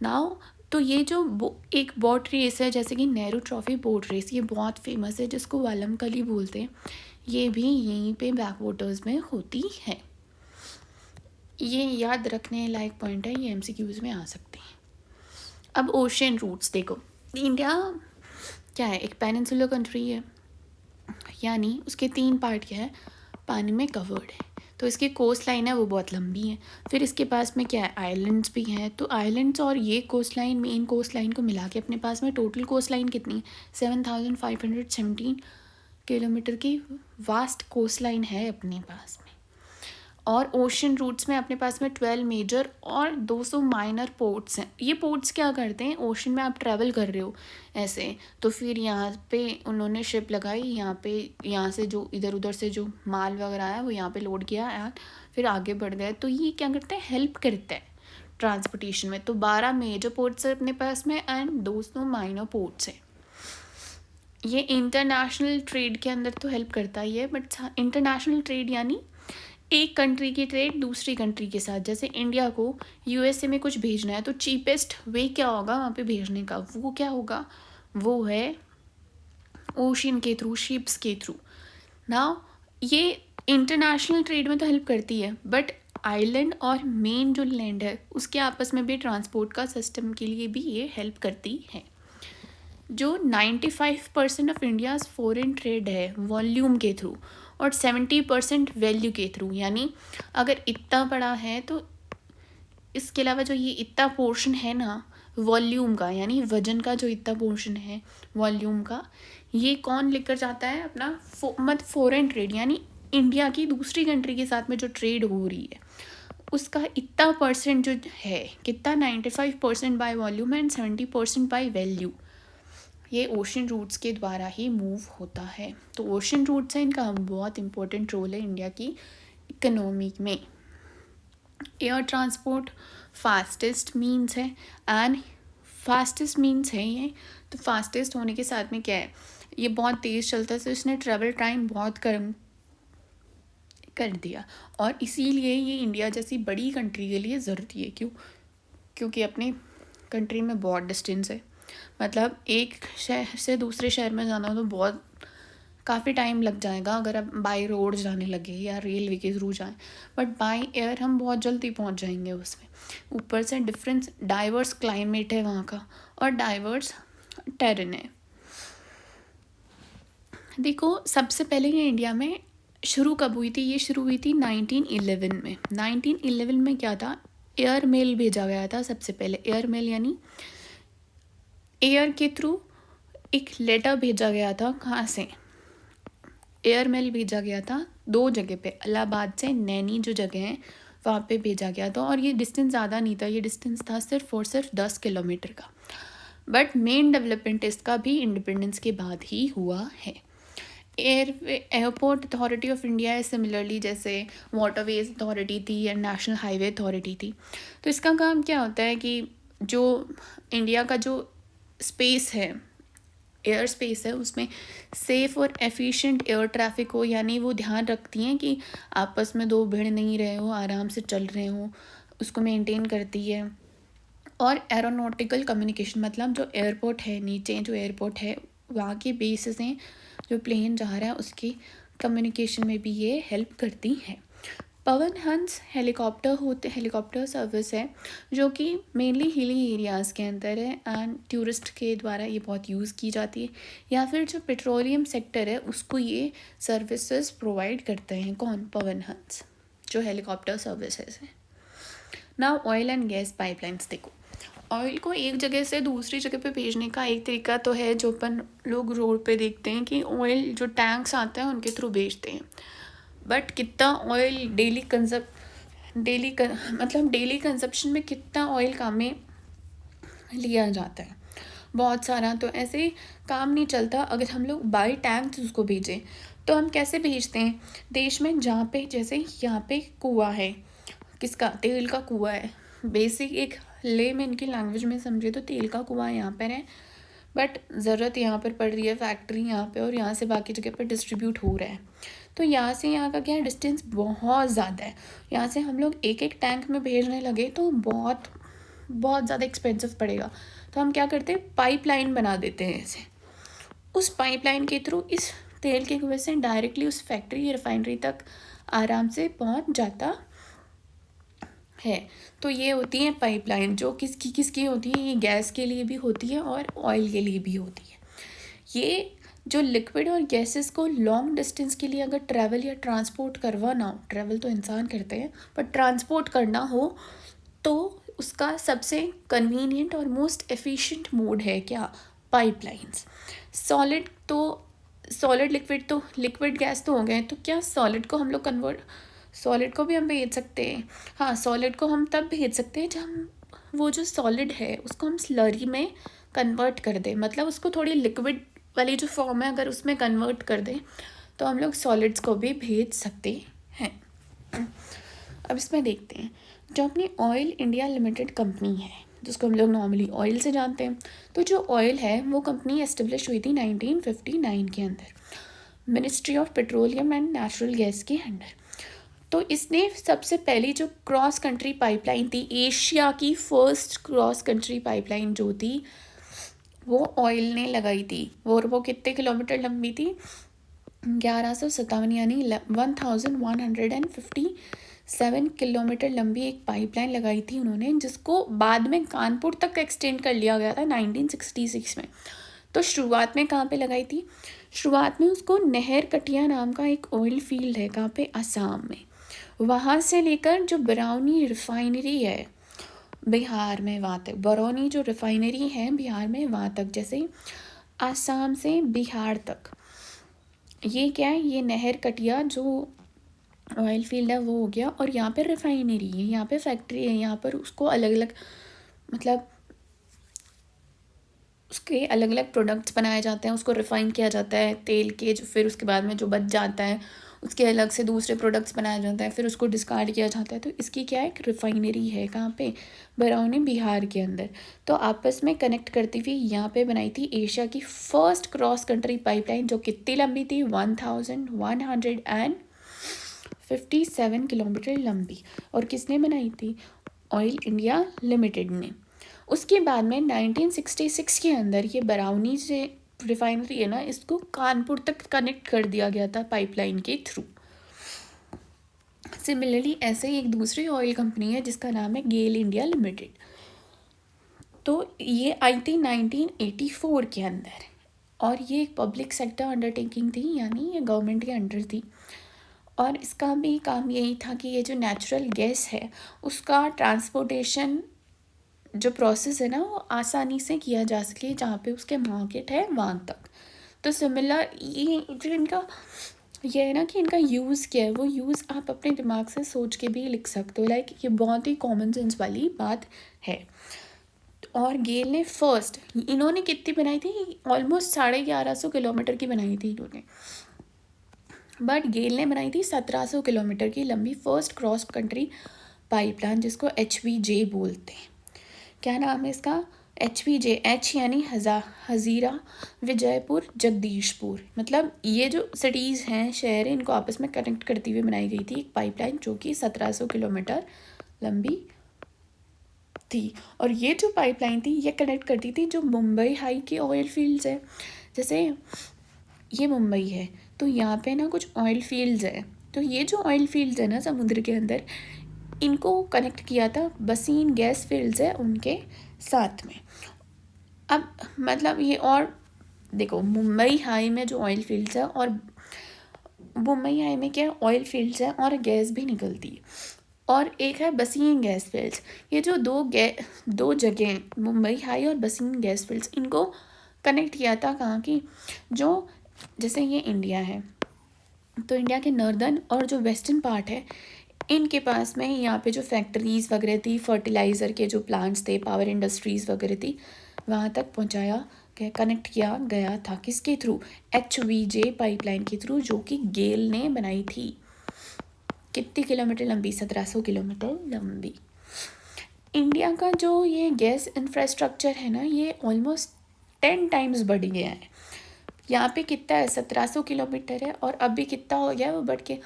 Speaker 1: नाउ तो ये जो एक बोट रेस है, जैसे कि नेहरू ट्रॉफी बोट रेस, ये बहुत फेमस है, जिसको वल्लमकली बोलते हैं, ये भी यहीं पे बैक वाटर्स में होती है। ये याद रखने लायक पॉइंट है, ये MCQs में आ सकते हैं। अब ओशियन रूट्स देखो, इंडिया क्या है, एक पेनिनसुलर कंट्री है, यानी उसके 3 पार्ट क्या है, पानी में कवर्ड है। तो इसकी कोस्ट लाइन है वो बहुत लंबी है। फिर इसके पास में क्या है, आइलैंड्स भी हैं। तो आइलैंड्स और ये coast line, main coast line को मिला के अपने पास में टोटल कोस्ट लाइन कितनी है, 7517 किलोमीटर की वास्ट कोस्ट लाइन है अपने पास में। और ओशन रूट्स में अपने पास में 12 मेजर और 200 माइनर पोर्ट्स हैं। ये पोर्ट्स क्या करते हैं, ओशन में आप ट्रैवल कर रहे हो ऐसे, तो फिर यहाँ पे उन्होंने शिप लगाई, यहाँ से जो इधर उधर से जो माल वगैरह आया वो यहाँ पे लोड किया और फिर आगे बढ़ गए। तो ये क्या करते हैं, हेल्प करता है ट्रांसपोर्टेशन में। तो 12 मेजर पोर्ट्स है अपने पास में एंड 200 माइनर पोर्ट्स है। ये इंटरनेशनल ट्रेड के अंदर तो हेल्प करता ही है, बट इंटरनेशनल ट्रेड यानी एक कंट्री की ट्रेड दूसरी कंट्री के साथ। जैसे इंडिया को USA में कुछ भेजना है, तो चीपेस्ट वे क्या होगा वहाँ पे भेजने का, वो क्या होगा, वो है ओशियन के थ्रू, शिप्स के थ्रू। नाउ ये इंटरनेशनल ट्रेड में तो हेल्प करती है, बट आइलैंड और मेन जो लैंड है उसके आपस में भी ट्रांसपोर्ट का सिस्टम के लिए भी ये हेल्प करती है। जो 95% ऑफ इंडियाज़ फॉरेन ट्रेड है वॉल्यूम के थ्रू और 70% वैल्यू के थ्रू, यानी अगर इतना बड़ा है तो इसके अलावा जो ये इतना पोर्शन है ना वॉल्यूम का, यानी वजन का जो इतना पोर्शन है वॉल्यूम का, ये कौन लेकर जाता है अपना फॉरेन ट्रेड, यानी इंडिया की दूसरी कंट्री के साथ में जो ट्रेड हो रही है उसका इतना परसेंट जो है, कितना 95% by volume and 70% by value, ये ओशन रूट्स के द्वारा ही मूव होता है। तो ओशन रूट्स है, इनका बहुत इंपॉर्टेंट रोल है इंडिया की इकोनॉमी में। एयर ट्रांसपोर्ट फास्टेस्ट मीन्स है एंड फास्टेस्ट मीन्स है ये, तो फास्टेस्ट होने के साथ में क्या है, ये बहुत तेज़ चलता है, तो इसने ट्रैवल टाइम बहुत कम कर दिया और इसीलिए ये इंडिया जैसी बड़ी कंट्री के लिए ज़रूरी है। क्योंकि अपने कंट्री में बहुत डिस्टेंस है, मतलब एक शहर से दूसरे शहर में जाना हो तो बहुत काफ़ी टाइम लग जाएगा अगर आप बाई रोड जाने लगे या रेलवे के थ्रू जाएं, बट बाई एयर हम बहुत जल्दी पहुंच जाएंगे उसमें। ऊपर से डाइवर्स क्लाइमेट है वहाँ का और डाइवर्स टेरेन है। देखो सबसे पहले ये इंडिया में शुरू कब हुई थी, ये शुरू हुई थी 1911 में। 1911 में क्या था, एयर मेल भेजा गया था सबसे पहले। एयर मेल यानी एयर के थ्रू एक लेटर भेजा गया था, कहाँ से, एयर मेल भेजा गया था 2 जगह पे, इलाहाबाद से नैनी जो जगह है वहाँ पे भेजा गया था। और ये डिस्टेंस ज़्यादा नहीं था, ये डिस्टेंस था सिर्फ और सिर्फ 10 किलोमीटर का। बट मेन डेवलपमेंट इसका भी इंडिपेंडेंस के बाद ही हुआ है। एयरपोर्ट अथॉरिटी ऑफ इंडिया है सिमिलरली, जैसे वाटरवेज अथॉरिटी थी या नेशनल हाईवे अथॉरिटी थी। तो इसका काम क्या होता है कि जो इंडिया का जो स्पेस है, एयर स्पेस है, उसमें सेफ़ और एफिशिएंट एयर ट्रैफिक हो, यानी वो ध्यान रखती हैं कि आपस में 2 भिड़ नहीं रहे हो, आराम से चल रहे हो, उसको मेंटेन करती है। और एरोनॉटिकल कम्युनिकेशन, मतलब जो एयरपोर्ट है, नीचे जो एयरपोर्ट है वहाँ की बेसिस हैं, जो प्लेन जा रहा है उसकी कम्युनिकेशन में भी ये हेल्प करती हैं। पवन हंस हेलीकॉप्टर सर्विस है जो कि मेनली हिली एरियाज़ के अंदर है एंड टूरिस्ट के द्वारा ये बहुत यूज़ की जाती है। या फिर जो पेट्रोलियम सेक्टर है उसको ये सर्विसेज प्रोवाइड करते हैं, कौन, पवन हंस, जो हेलीकॉप्टर सर्विसेज हैं। ना ऑयल एंड गैस पाइपलाइंस, देखो ऑयल को एक जगह से दूसरी जगह पे भेजने का एक तरीका तो है जो अपन लोग रोड पे देखते हैं कि ऑयल जो टैंक्स आते हैं उनके थ्रू भेजते हैं। बट कितना ऑयल डेली कंजप्शन में कितना ऑयल काम में लिया जाता है, बहुत सारा। तो ऐसे काम नहीं चलता अगर हम लोग बाई टैंक्स उसको भेजें। तो हम कैसे भेजते हैं, देश में जहाँ पे, जैसे यहाँ पे कुआं है, किसका, तेल का कुआं है, बेसिक एक लेमैन की लैंग्वेज में समझे तो तेल का कुआं यहाँ पर है, बट ज़रूरत यहाँ पर पड़ रही है, फैक्ट्री यहाँ पे, और यहाँ से बाकी जगह पर डिस्ट्रीब्यूट हो रहा है। तो यहाँ से यहाँ का क्या है, डिस्टेंस बहुत ज़्यादा है। यहाँ से हम लोग एक एक टैंक में भेजने लगे तो बहुत ज़्यादा एक्सपेंसिव पड़ेगा। तो हम क्या करते हैं, पाइपलाइन बना देते हैं ऐसे। उस पाइपलाइन के थ्रू इस तेल के कुएं से डायरेक्टली उस फैक्ट्री या रिफाइनरी तक आराम से पहुंच जाता है। तो ये होती है पाइपलाइन, जो किसकी किसकी होती है, ये गैस के लिए भी होती है और ऑयल के लिए भी होती है। ये जो लिक्विड और गैसेस को लॉन्ग डिस्टेंस के लिए अगर ट्रैवल या ट्रांसपोर्ट करवाना हो, ट्रैवल तो इंसान करते हैं, पर ट्रांसपोर्ट करना हो तो उसका सबसे कन्वीनियंट और मोस्ट एफिशिएंट मोड है क्या, पाइपलाइंस। सॉलिड तो सॉलिड लिक्विड तो लिक्विड गैस तो हो गए, तो क्या सॉलिड को हम लोग कन्वर्ट, सॉलिड को भी हम भेज सकते हैं। हाँ, सॉलिड को हम तब भेज सकते हैं जब हम वो जो सॉलिड है उसको हम स्लरी में कन्वर्ट कर दें, मतलब उसको थोड़ी लिक्विड वाली जो फॉर्म है अगर उसमें कन्वर्ट कर दें तो हम लोग सॉलिड्स को भी भेज सकते हैं। अब इसमें देखते हैं, जो अपनी ऑयल इंडिया लिमिटेड कंपनी है जिसको हम लोग नॉर्मली ऑयल से जानते हैं, तो जो ऑयल है वो कंपनी एस्टेब्लिश हुई थी 1959 के अंदर, ministry of petroleum and natural gas के अंडर। तो इसने सबसे पहली जो क्रॉस कंट्री पाइपलाइन थी, एशिया की फर्स्ट क्रॉस कंट्री पाइपलाइन जो थी वो ऑयल ने लगाई थी। वो कितने किलोमीटर लंबी थी, 1157 यानी 1157 किलोमीटर लंबी एक पाइपलाइन लगाई थी उन्होंने, जिसको बाद में कानपुर तक एक्सटेंड कर लिया गया था 1966 में। तो शुरुआत में कहाँ पे लगाई थी, शुरुआत में उसको नहर कटिया नाम का एक ऑयल फील्ड है, कहाँ पे, असम में, वहाँ से लेकर जो बरौनी रिफाइनरी है बिहार में वहाँ तक, बरौनी जो रिफाइनरी है बिहार में वहाँ तक, जैसे आसाम से बिहार तक, ये क्या है, ये नहर कटिया जो ऑयल फील्ड है वो हो गया। और यहाँ पे रिफाइनरी है, यहाँ पे फैक्ट्री है, यहाँ पर उसको अलग अलग मतलब उसके अलग अलग प्रोडक्ट्स बनाए जाते हैं, उसको रिफ़ाइन किया जाता है तेल के, जो फिर उसके बाद में जो बच जाता है उसके अलग से दूसरे प्रोडक्ट्स बनाया जाता है, फिर उसको डिस्कार्ड किया जाता है। तो इसकी क्या है, एक रिफाइनरी है, कहाँ पे, बरौनी बिहार के अंदर। तो आपस में कनेक्ट करती हुई यहाँ पे बनाई थी एशिया की फर्स्ट क्रॉस कंट्री पाइपलाइन, जो कितनी लंबी थी, 1157 किलोमीटर लंबी। और किसने बनाई थी, ऑयल इंडिया लिमिटेड ने। उसके बाद में 1966 के अंदर ये बरौनी से रिफाइनरी है ना, इसको कानपुर तक कनेक्ट कर दिया गया था पाइपलाइन के थ्रू। सिमिलरली ऐसे ही एक दूसरी ऑयल कंपनी है जिसका नाम है गेल इंडिया लिमिटेड। तो ये आई थी 1984 के अंदर, और ये एक पब्लिक सेक्टर अंडरटेकिंग थी, यानी ये गवर्नमेंट के अंडर थी। और इसका भी काम यही था कि ये जो नेचुरल गैस है उसका ट्रांसपोर्टेशन जो प्रोसेस है ना वो आसानी से किया जा सके, जहाँ पे उसके मार्केट है वहाँ तक। तो सिमिलर ये जो इनका ये है ना कि इनका यूज़ क्या है, वो यूज़ आप अपने दिमाग से सोच के भी लिख सकते हो, लाइक ये बहुत ही कॉमन सेंस वाली बात है। और गेल ने फर्स्ट, इन्होंने कितनी बनाई थी, ऑलमोस्ट 1150 किलोमीटर की बनाई थी इन्होंने, बट गेल ने बनाई थी 1700 किलोमीटर की लंबी फर्स्ट क्रॉस कंट्री पाइपलाइन, जिसको HVJ बोलते हैं। क्या नाम है इसका, HVJ, एच यानी हज़ीरा, विजयपुर, जगदीशपुर, मतलब ये जो सिटीज़ हैं, शहर हैं, इनको आपस में कनेक्ट करती हुई बनाई गई थी एक पाइपलाइन जो कि 1700 किलोमीटर लंबी थी। और ये जो पाइपलाइन थी ये कनेक्ट करती थी जो मुंबई हाई के ऑयल फील्ड्स है, जैसे ये मुंबई है तो यहाँ पे ना कुछ ऑयल फील्ड्स है, तो ये जो ऑयल फील्ड्स है ना समुद्र के अंदर, इनको कनेक्ट किया था बसीन गैस फील्ड्स है उनके साथ में। अब मतलब ये, और देखो मुंबई हाई में जो ऑयल फील्ड्स है, और मुंबई हाई में क्या ऑयल फील्ड्स है और गैस भी निकलती है, और एक है बसीन गैस फील्ड्स। ये जो दो जगह मुंबई हाई और बसीन गैस फील्ड्स, इनको कनेक्ट किया था कहाँ की, जो जैसे ये इंडिया है तो इंडिया के नॉर्दर्न और जो वेस्टर्न पार्ट है इनके पास में यहाँ पे जो फैक्ट्रीज़ वगैरह थी, फर्टिलाइज़र के जो प्लांट्स थे, पावर इंडस्ट्रीज़ वगैरह थी, वहाँ तक पहुँचाया गया, कनेक्ट किया गया था किसके थ्रू, HVJ पाइपलाइन के थ्रू, जो कि गेल ने बनाई थी। कितनी किलोमीटर लंबी, 1700 किलोमीटर लंबी। इंडिया का जो ये गैस इंफ्रास्ट्रक्चर है ना, ये ऑलमोस्ट 10 टाइम्स बढ़ गया है। यहाँ पे कितना है, 1700 किलोमीटर है, और अभी कितना हो गया वो बढ़ के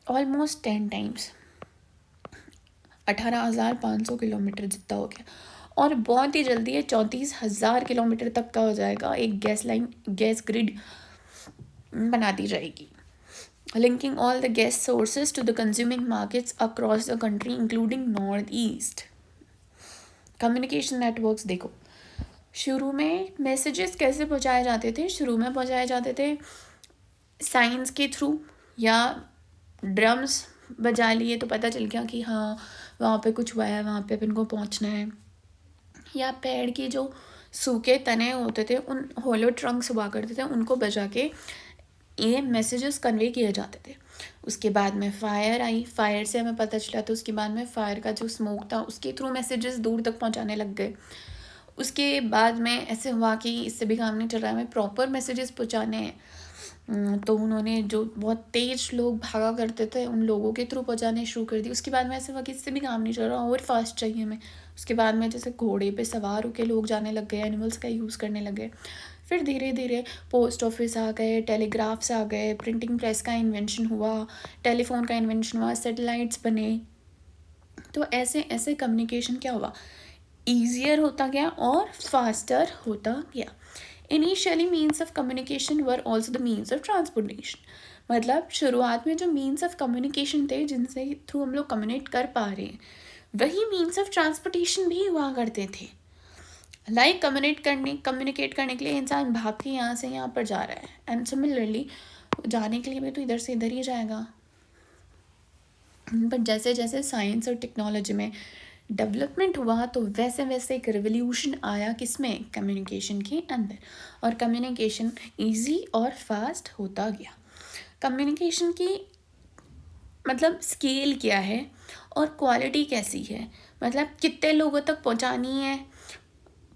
Speaker 1: ऑलमोस्ट 10 टाइम्स, 18,500 किलोमीटर जितना हो गया। और बहुत ही जल्दी ये 34,000 किलोमीटर तक का हो जाएगा। एक गैस लाइन, गैस ग्रिड बना दी जाएगी, linking all the gas sources to the consuming markets across the country including north east. Communication networks देखो, शुरू में मैसेजेस कैसे पहुंचाए जाते थे? शुरू में पहुंचाए जाते थे साइंस के थ्रू, या ड्रम्स बजा लिए तो पता चल गया कि हाँ वहाँ पे कुछ हुआ है, वहाँ पे अपन को पहुँचना है। या पेड़ के जो सूखे तने होते थे, उन होलो ट्रंक्स हुआ करते थे, उनको बजा के ये मैसेजेस कन्वे किए जाते थे। उसके बाद में फायर आई, फायर से हमें पता चला, तो उसके बाद में फायर का जो स्मोक था उसके थ्रू मैसेजेस दूर तक पहुंचाने लग गए। उसके बाद में ऐसे हुआ कि इससे भी काम नहीं चल रहा है, हमें प्रॉपर मैसेजेस पहुंचाने हैं, तो उन्होंने जो बहुत तेज लोग भागा करते थे उन लोगों के थ्रू पहुंचाने शुरू कर दी। उसके बाद में ऐसे हुआ कि इससे भी काम नहीं चल रहा, और फास्ट चाहिए हमें। उसके बाद में जैसे घोड़े पे सवार होकर लोग जाने लग गए, एनिमल्स का यूज़ करने लग गए। फिर धीरे धीरे पोस्ट ऑफिस आ गए, टेलीग्राफ्स आ गए, प्रिंटिंग प्रेस का इन्वेंशन हुआ, टेलीफोन का इन्वेंशन हुआ, सैटेलाइट्स बने। तो ऐसे ऐसे कम्युनिकेशन क्या हुआ, ईजियर होता गया और फास्टर होता गया। Initially means of communication were also the means of transportation. मतलब शुरुआत में जो मीन्स ऑफ कम्युनिकेशन थे जिनसे थ्रू हम लोग कम्युनिकेट कर पा रहे हैं, वही मीन्स ऑफ ट्रांसपोर्टेशन भी हुआ करते थे। लाइक कम्युनिकेट करने के लिए इंसान भाग के यहाँ से यहाँ पर जा रहा है, एंड सिमिलरली जाने के लिए भी तो इधर से इधर ही जाएगा। बट जैसे जैसे साइंस और टेक्नोलॉजी में डेवलपमेंट हुआ, तो वैसे वैसे एक रिवोल्यूशन आया किसमें, कम्युनिकेशन के अंदर, और कम्युनिकेशन इजी और फास्ट होता गया। कम्युनिकेशन की मतलब स्केल क्या है और क्वालिटी कैसी है, मतलब कितने लोगों तक पहुंचानी है,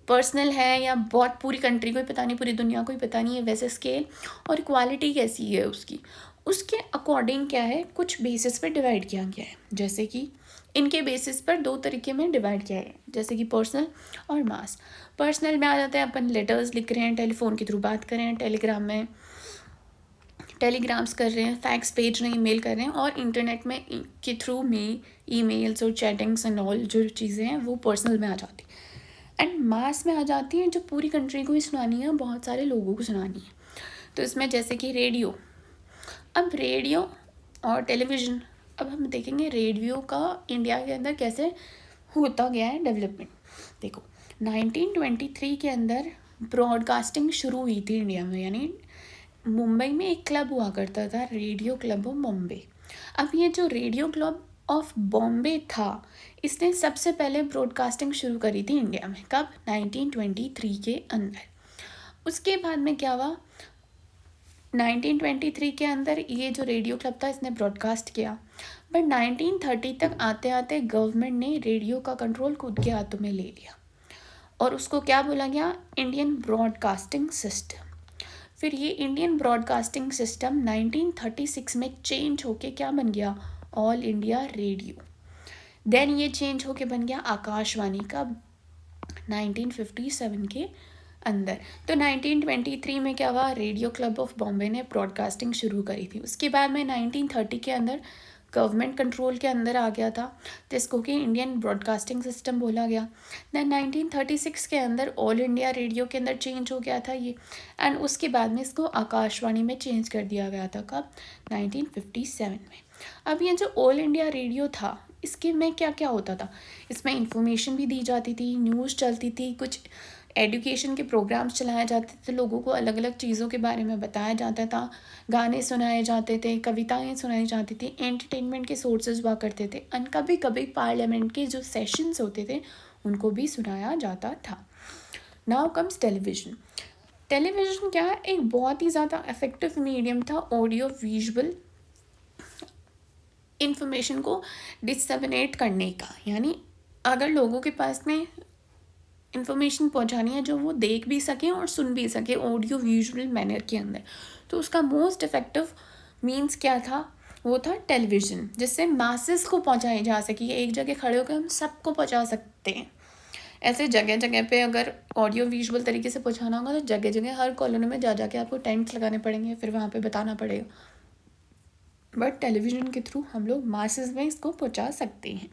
Speaker 1: पर्सनल है या बहुत पूरी कंट्री को ही पता नहीं, पूरी दुनिया को ही पता नहीं है, वैसे स्केल, और क्वालिटी कैसी है उसकी, उसके अकॉर्डिंग क्या है, कुछ बेसिस पर डिवाइड किया गया है। जैसे कि इनके बेसिस पर दो तरीके में डिवाइड किया है, जैसे कि पर्सनल और मास। पर्सनल में आ जाते हैं अपन लेटर्स लिख रहे हैं, टेलीफोन के थ्रू बात कर रहे हैं, टेलीग्राम में टेलीग्राम्स कर रहे हैं, फैक्स भेज रहे हैं, ईमेल कर रहे हैं, और इंटरनेट में के थ्रू में ईमेल्स और चैटिंग्स एंड ऑल जो चीज़ें हैं वो पर्सनल में आ जाती हैं। एंड मास में आ जाती हैं जो पूरी कंट्री को ही सुनानी है, बहुत सारे लोगों को सुनानी है। तो इसमें जैसे कि रेडियो, अब रेडियो और टेलीविज़न, अब हम देखेंगे रेडियो का इंडिया के अंदर कैसे होता गया है डेवलपमेंट। देखो 1923 के अंदर ब्रॉडकास्टिंग शुरू हुई थी इंडिया में, यानी मुंबई में एक क्लब हुआ करता था, रेडियो क्लब ऑफ बॉम्बे। अब ये जो रेडियो क्लब ऑफ बॉम्बे था, इसने सबसे पहले ब्रॉडकास्टिंग शुरू करी थी इंडिया में, कब, 1923 के अंदर। उसके बाद में क्या हुआ, 1923 के अंदर ये जो रेडियो क्लब था इसने ब्रॉडकास्ट किया, बट 1930 तक आते आते गवर्नमेंट ने रेडियो का कंट्रोल खुद के हाथों में ले लिया, और उसको क्या बोला गया, इंडियन ब्रॉडकास्टिंग सिस्टम। फिर ये इंडियन ब्रॉडकास्टिंग सिस्टम 1936 में चेंज होके क्या बन गया, ऑल इंडिया रेडियो। देन ये चेंज होके बन गया आकाशवाणी का 1957 के अंदर। तो 1923 में क्या हुआ, रेडियो क्लब ऑफ बॉम्बे ने ब्रॉडकास्टिंग शुरू करी थी। उसके बाद में 1930 के अंदर गवर्नमेंट कंट्रोल के अंदर आ गया था, जिसको कि इंडियन ब्रॉडकास्टिंग सिस्टम बोला गया। दैन 1936 के अंदर ऑल इंडिया रेडियो के अंदर चेंज हो गया था ये, एंड उसके बाद में इसको आकाशवाणी में चेंज कर दिया गया था, कब, 1957 में। अब ये जो ऑल इंडिया रेडियो था, इसके में क्या क्या होता था, इसमें इंफॉर्मेशन भी दी जाती थी, न्यूज़ चलती थी, कुछ एजुकेशन के प्रोग्राम्स चलाए जाते थे, लोगों को अलग अलग चीज़ों के बारे में बताया जाता था, गाने सुनाए जाते थे, कविताएं सुनाई जाती थी, एंटरटेनमेंट के सोर्सेज हुआ करते थे, और कभी कभी पार्लियामेंट के जो सेशंस होते थे उनको भी सुनाया जाता था। Now comes television. टेलीविज़न क्या है, एक बहुत ही ज़्यादा इफेक्टिव मीडियम था ऑडियो विजुअल इंफॉर्मेशन को डिसमिनेट करने का, यानी अगर लोगों के पास में इन्फॉर्मेशन पहुंचानी है जो वो देख भी सकें और सुन भी सकें ऑडियो विजुअल मैनर के अंदर, तो उसका मोस्ट इफेक्टिव मीन्स क्या था, वो था टेलीविज़न, जिससे मासेस को पहुंचाई जा सके। एक जगह खड़े होकर हम सबको पहुंचा सकते हैं। ऐसे जगह जगह पे अगर ऑडियो विजुअल तरीके से पहुंचाना होगा तो जगह जगह हर कॉलोनी में जा जाके आपको टेंट्स लगाने पड़ेंगे, फिर वहाँ पे बताना पड़ेगा। बट टेलीविज़न के थ्रू हम लोग मासेस में इसको पहुंचा सकते हैं।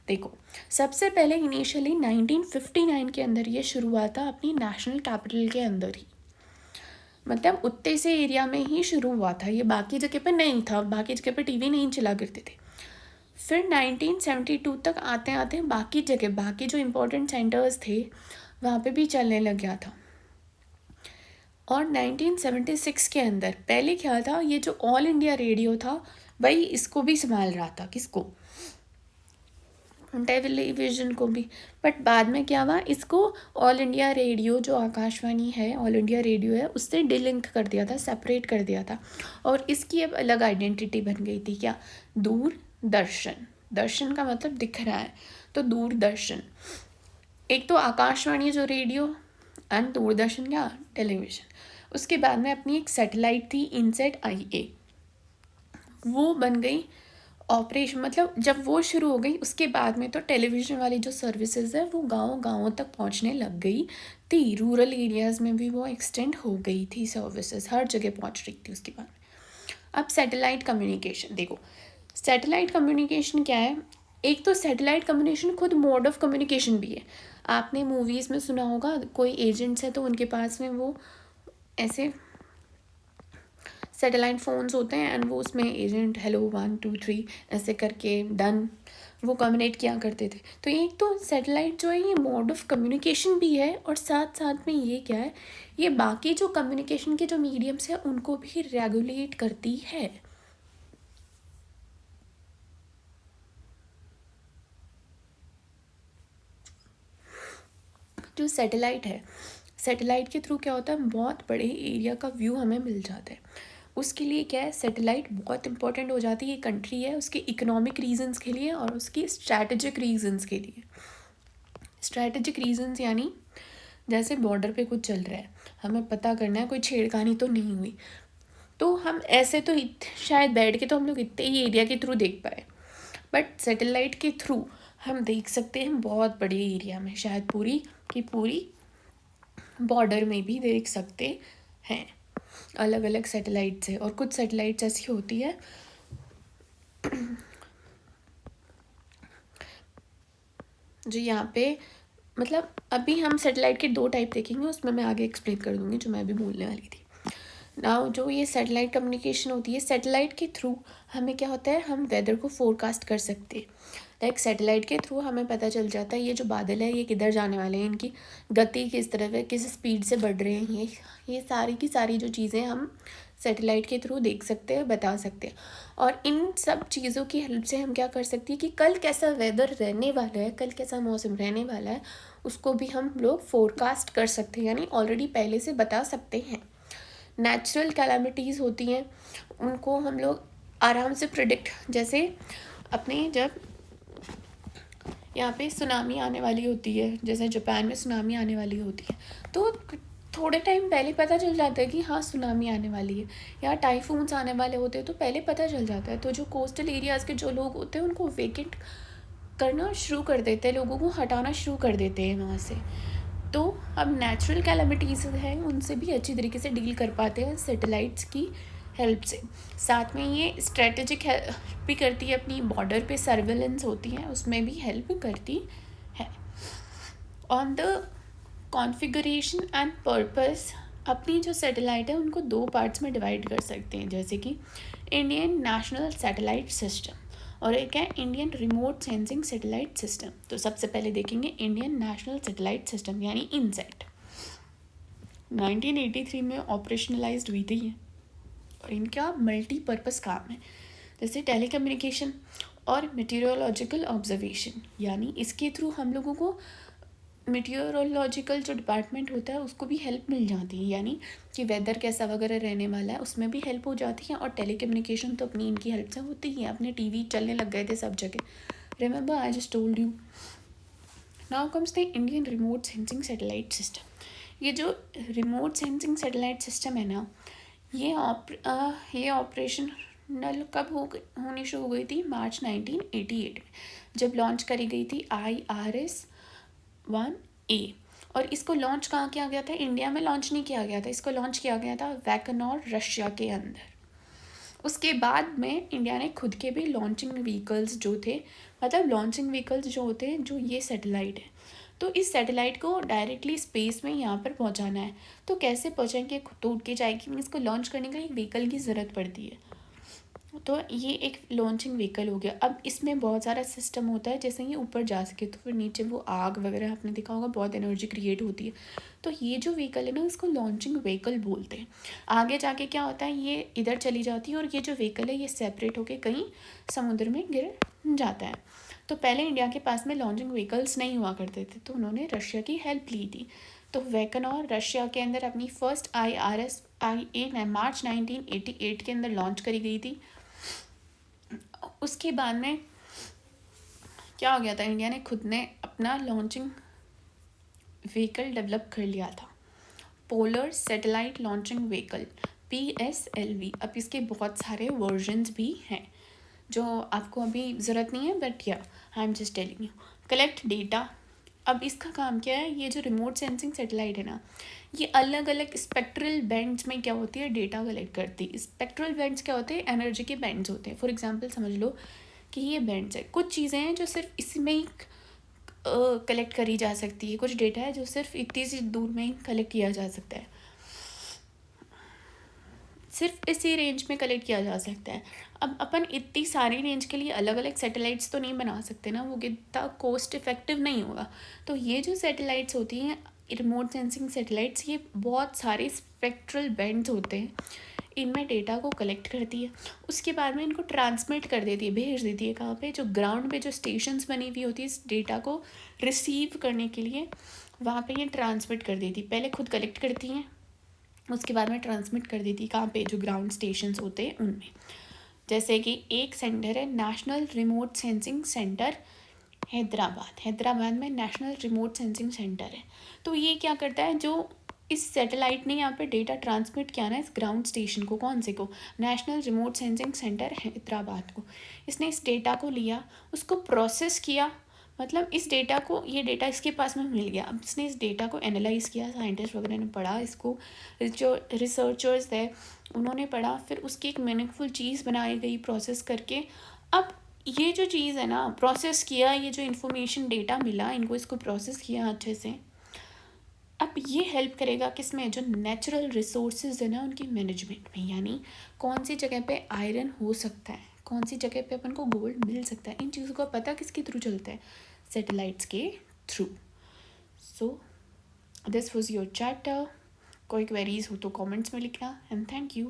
Speaker 1: देखो, सबसे पहले इनिशियली 1959 के अंदर ये शुरू हुआ था अपनी नेशनल कैपिटल के अंदर ही, मतलब उतने से एरिया में ही शुरू हुआ था ये, बाकी जगह पे नहीं था, बाकी जगह पे टीवी नहीं चला करते थे। फिर 1972 तक आते आते बाकी जगह, बाकी जो इम्पोर्टेंट सेंटर्स थे वहाँ पे भी चलने लग गया था। और 1976 के अंदर पहले क्या था, ये जो ऑल इंडिया रेडियो था वही इसको भी संभाल रहा था, किसको, टेलीविज़न को भी। बट बाद में क्या हुआ, इसको ऑल इंडिया रेडियो जो आकाशवाणी है, ऑल इंडिया रेडियो है, उससे डिलिंक कर दिया था, सेपरेट कर दिया था, और इसकी अब अलग आइडेंटिटी बन गई थी, क्या, दूरदर्शन। दर्शन का मतलब दिख रहा है, तो दूरदर्शन। एक तो आकाशवाणी जो रेडियो एंड दूरदर्शन क्या, टेलीविज़न। उसके बाद में अपनी एक सैटेलाइट थी, इनसेट IA, वो बन गई ऑपरेशन, मतलब जब वो शुरू हो गई उसके बाद में तो टेलीविज़न वाली जो सर्विसेज है वो गाँव तक पहुंचने लग गई थी, रूरल एरियाज़ में भी वो एक्सटेंड हो गई थी, सर्विसेज हर जगह पहुंच रही थी उसके बाद। अब सैटेलाइट कम्युनिकेशन देखो, सैटेलाइट कम्युनिकेशन क्या है, एक तो सैटेलाइट कम्युनिकेशन खुद मोड ऑफ कम्युनिकेशन भी है। आपने मूवीज़ में सुना होगा, कोई एजेंट्स है तो उनके पास में वो ऐसे सैटेलाइट फ़ोन्स होते हैं एंड वो उसमें एजेंट हेलो 1 2 3 ऐसे करके डन, वो कम्युनिकेट किया करते थे। तो एक तो सैटेलाइट जो है ये मोड ऑफ कम्युनिकेशन भी है, और साथ साथ में ये क्या है, ये बाकी जो कम्युनिकेशन के जो मीडियम्स हैं उनको भी रेगुलेट करती है। जो सैटेलाइट है, सैटेलाइट के थ्रू क्या होता है, बहुत बड़े एरिया का व्यू हमें मिल जाता है। उसके लिए क्या है, सैटेलाइट बहुत इंपॉर्टेंट हो जाती है, कंट्री है उसके इकोनॉमिक रीजंस के लिए और उसकी स्ट्रैटेजिक रीजंस के लिए। स्ट्रैटेजिक रीजंस यानी जैसे बॉर्डर पे कुछ चल रहा है, हमें पता करना है कोई छेड़खानी तो नहीं हुई, तो हम ऐसे तो शायद बैठ के तो हम लोग इतने ही एरिया के थ्रू देख पाए, बट सैटेलाइट के थ्रू हम देख सकते हैं बहुत बड़े एरिया में, शायद पूरी की पूरी बॉर्डर में भी देख सकते हैं अलग अलग सैटेलाइट से। और कुछ सैटेलाइट्स ऐसी होती है जो यहाँ पे, मतलब अभी हम सैटेलाइट के 2 टाइप देखेंगे, उसमें मैं आगे एक्सप्लेन कर दूँगी जो मैं अभी बोलने वाली थी। नाउ जो ये सैटेलाइट कम्युनिकेशन होती है, सैटेलाइट के थ्रू हमें क्या होता है, हम वेदर को फोरकास्ट कर सकते हैं। लाइक सैटेलाइट के थ्रू हमें पता चल जाता है ये जो बादल है ये किधर जाने वाले हैं, इनकी गति किस तरफ है, किस स्पीड से बढ़ रहे हैं, ये सारी की सारी जो चीज़ें हम सैटेलाइट के थ्रू देख सकते हैं, बता सकते हैं। और इन सब चीज़ों की हेल्प से हम क्या कर सकते हैं कि कल कैसा वेदर रहने वाला है, कल कैसा मौसम रहने वाला है, उसको भी हम लोग फोरकास्ट कर सकते हैं, यानी ऑलरेडी पहले से बता सकते हैं। नेचुरल कैलामिटीज़ होती हैं उनको हम लोग आराम से प्रिडिक्ट, जैसे अपने जब यहाँ पे सुनामी आने वाली होती है, जैसे जापान में सुनामी आने वाली होती है, तो थोड़े टाइम पहले पता चल जाता है कि हाँ सुनामी आने वाली है, या टाइफून्स आने वाले होते हैं तो पहले पता चल जाता है। तो जो कोस्टल एरियाज़ के जो लोग होते हैं उनको वेकेट करना शुरू कर देते हैं, लोगों को हटाना शुरू कर देते हैं वहाँ से। तो अब नेचुरल कैलामिटीज़ हैं उनसे भी अच्छी तरीके से डील कर पाते हैं सैटेलाइट्स की हेल्प से। साथ में ये स्ट्रेटेजिक हेल्प भी करती है, अपनी बॉर्डर पे सर्वेलेंस होती है उसमें भी हेल्प करती है। On the configuration and purpose, अपनी जो सैटेलाइट है उनको 2 पार्ट्स में डिवाइड कर सकते हैं, जैसे कि इंडियन नेशनल सैटेलाइट सिस्टम और एक है Indian remote sensing satellite system. तो सबसे पहले देखेंगे इंडियन नेशनल सैटेलाइट सिस्टम यानी इनसैट। 1983 में ऑपरेशनलाइज्ड हुई थी ये, और इनका मल्टीपर्पज़ काम है, जैसे टेलीकम्युनिकेशन और मीटेरोलॉजिकल ऑब्जर्वेशन, यानी इसके थ्रू हम लोगों को मीटेरोलॉजिकल जो डिपार्टमेंट होता है उसको भी हेल्प मिल जाती है, यानी कि वेदर कैसा वगैरह रहने वाला है उसमें भी हेल्प हो जाती है। और टेलीकम्युनिकेशन तो अपनी इनकी हेल्प से होती ही है, अपने टीवी चलने लग गए थे सब जगह, remember I just told you. Now comes the Indian remote sensing satellite system. ये जो रिमोट सेंसिंग सैटेलाइट सिस्टम है ना, ये ऑपरेशनल कब होनी शुरू हो गई थी, मार्च 1988 में, जब लॉन्च करी गई थी IRS-1A। और इसको लॉन्च कहाँ किया गया था, इंडिया में लॉन्च नहीं किया गया था, इसको लॉन्च किया गया था वैकनोर रशिया के अंदर। उसके बाद में इंडिया ने खुद के भी लॉन्चिंग व्हीकल्स जो थे, मतलब लॉन्चिंग व्हीकल्स जो होते हैं जो ये सैटेलाइट है, तो इस सैटेलाइट को डायरेक्टली स्पेस में यहाँ पर पहुँचाना है। तो कैसे पहुँचाएंगे, खुद तो उड़ के जाएगी, इसको लॉन्च करने के लिए एक व्हीकल की ज़रूरत पड़ती है। तो ये एक लॉन्चिंग व्हीकल हो गया। अब इसमें बहुत सारा सिस्टम होता है, जैसे ये ऊपर जा सके तो फिर नीचे वो आग वगैरह आपने देखा होगा, बहुत एनर्जी क्रिएट होती है। तो ये जो व्हीकल है ना, इसको लॉन्चिंग व्हीकल बोलते हैं। आगे जाके क्या होता है, ये इधर चली जाती है और ये जो व्हीकल है ये सेपरेट होके कहीं समुद्र में गिर जाता है। तो पहले इंडिया के पास में लॉन्चिंग व्हीकल्स नहीं हुआ करते थे, तो उन्होंने रशिया की हेल्प ली थी। तो वैकनॉर रशिया के अंदर अपनी फर्स्ट IRS-IA मार्च 1988 के अंदर लॉन्च करी गई थी। उसके बाद में क्या हो गया था, इंडिया ने खुद ने अपना लॉन्चिंग व्हीकल डेवलप कर लिया था, polar satellite launching vehicle, PSLV। अब इसके बहुत सारे वर्जन्स भी हैं जो आपको अभी ज़रूरत नहीं है, बट या I am just telling you. Collect data. अब इसका काम क्या है, ये जो रिमोट सेंसिंग सैटेलाइट है ना, ये अलग अलग स्पेक्ट्रल बैंड्स में क्या होती है, डेटा कलेक्ट करती है। स्पेक्ट्रल बैंड्स क्या होते हैं, एनर्जी के बैंड्स होते हैं। फॉर एग्जांपल समझ लो कि ये बैंड्स है, कुछ चीज़ें हैं जो सिर्फ इसमें ही कलेक्ट करी जा सकती है, कुछ डेटा है जो सिर्फ इतनी सी दूर में ही कलेक्ट किया जा सकता है, सिर्फ इसी रेंज में कलेक्ट किया जा सकता है। अब अपन इतनी सारी रेंज के लिए अलग अलग सैटेलाइट्स तो नहीं बना सकते ना, वो कितना कॉस्ट इफेक्टिव नहीं होगा। तो ये जो सैटेलाइट्स होती हैं, रिमोट सेंसिंग सैटेलाइट्स, ये बहुत सारे स्पेक्ट्रल बैंड्स होते हैं, इनमें डेटा को कलेक्ट करती है। उसके बाद में इनको ट्रांसमिट कर देती है, भेज देती है कहाँ पे, जो ग्राउंड पे जो स्टेशंस बनी हुई होती है इस डेटा को रिसीव करने के लिए, वहाँ पे ये ट्रांसमिट कर देती। पहले खुद कलेक्ट करती हैं, उसके बाद में ट्रांसमिट कर देती कहाँ पे, जो ग्राउंड स्टेशंस होते हैं उनमें। जैसे कि एक सेंटर है national remote sensing centre Hyderabad में नेशनल रिमोट सेंसिंग सेंटर है। तो ये क्या करता है, जो इस सैटेलाइट ने यहाँ पे डेटा ट्रांसमिट किया ना इस ग्राउंड स्टेशन को, कौन से को, national remote sensing centre Hyderabad को, इसने इस डेटा को लिया, उसको प्रोसेस किया, मतलब इस डेटा को, ये डेटा इसके पास में मिल गया। अब इसने इस डेटा को एनालाइज किया, साइंटिस्ट वगैरह ने पढ़ा इसको, जो रिसर्चर्स है उन्होंने पढ़ा, फिर उसकी एक मीनिंगफुल चीज़ बनाई गई प्रोसेस करके। अब ये जो चीज़ है ना, प्रोसेस किया, ये जो इन्फॉर्मेशन डेटा मिला इनको, इसको प्रोसेस किया अच्छे से। अब ये हेल्प करेगा किसमें, जो नेचुरल रिसोर्सेज है ना उनकी मैनेजमेंट में, यानी कौन सी जगह पे आयरन हो सकता है, कौन सी जगह पे अपन को गोल्ड मिल सकता है, इन चीज़ों का पता किसके थ्रू चलता है, सैटेलाइट्स के through. So this was your chapter. कोई क्वेरीज हो तो कमेंट्स में लिखना, एंड थैंक यू।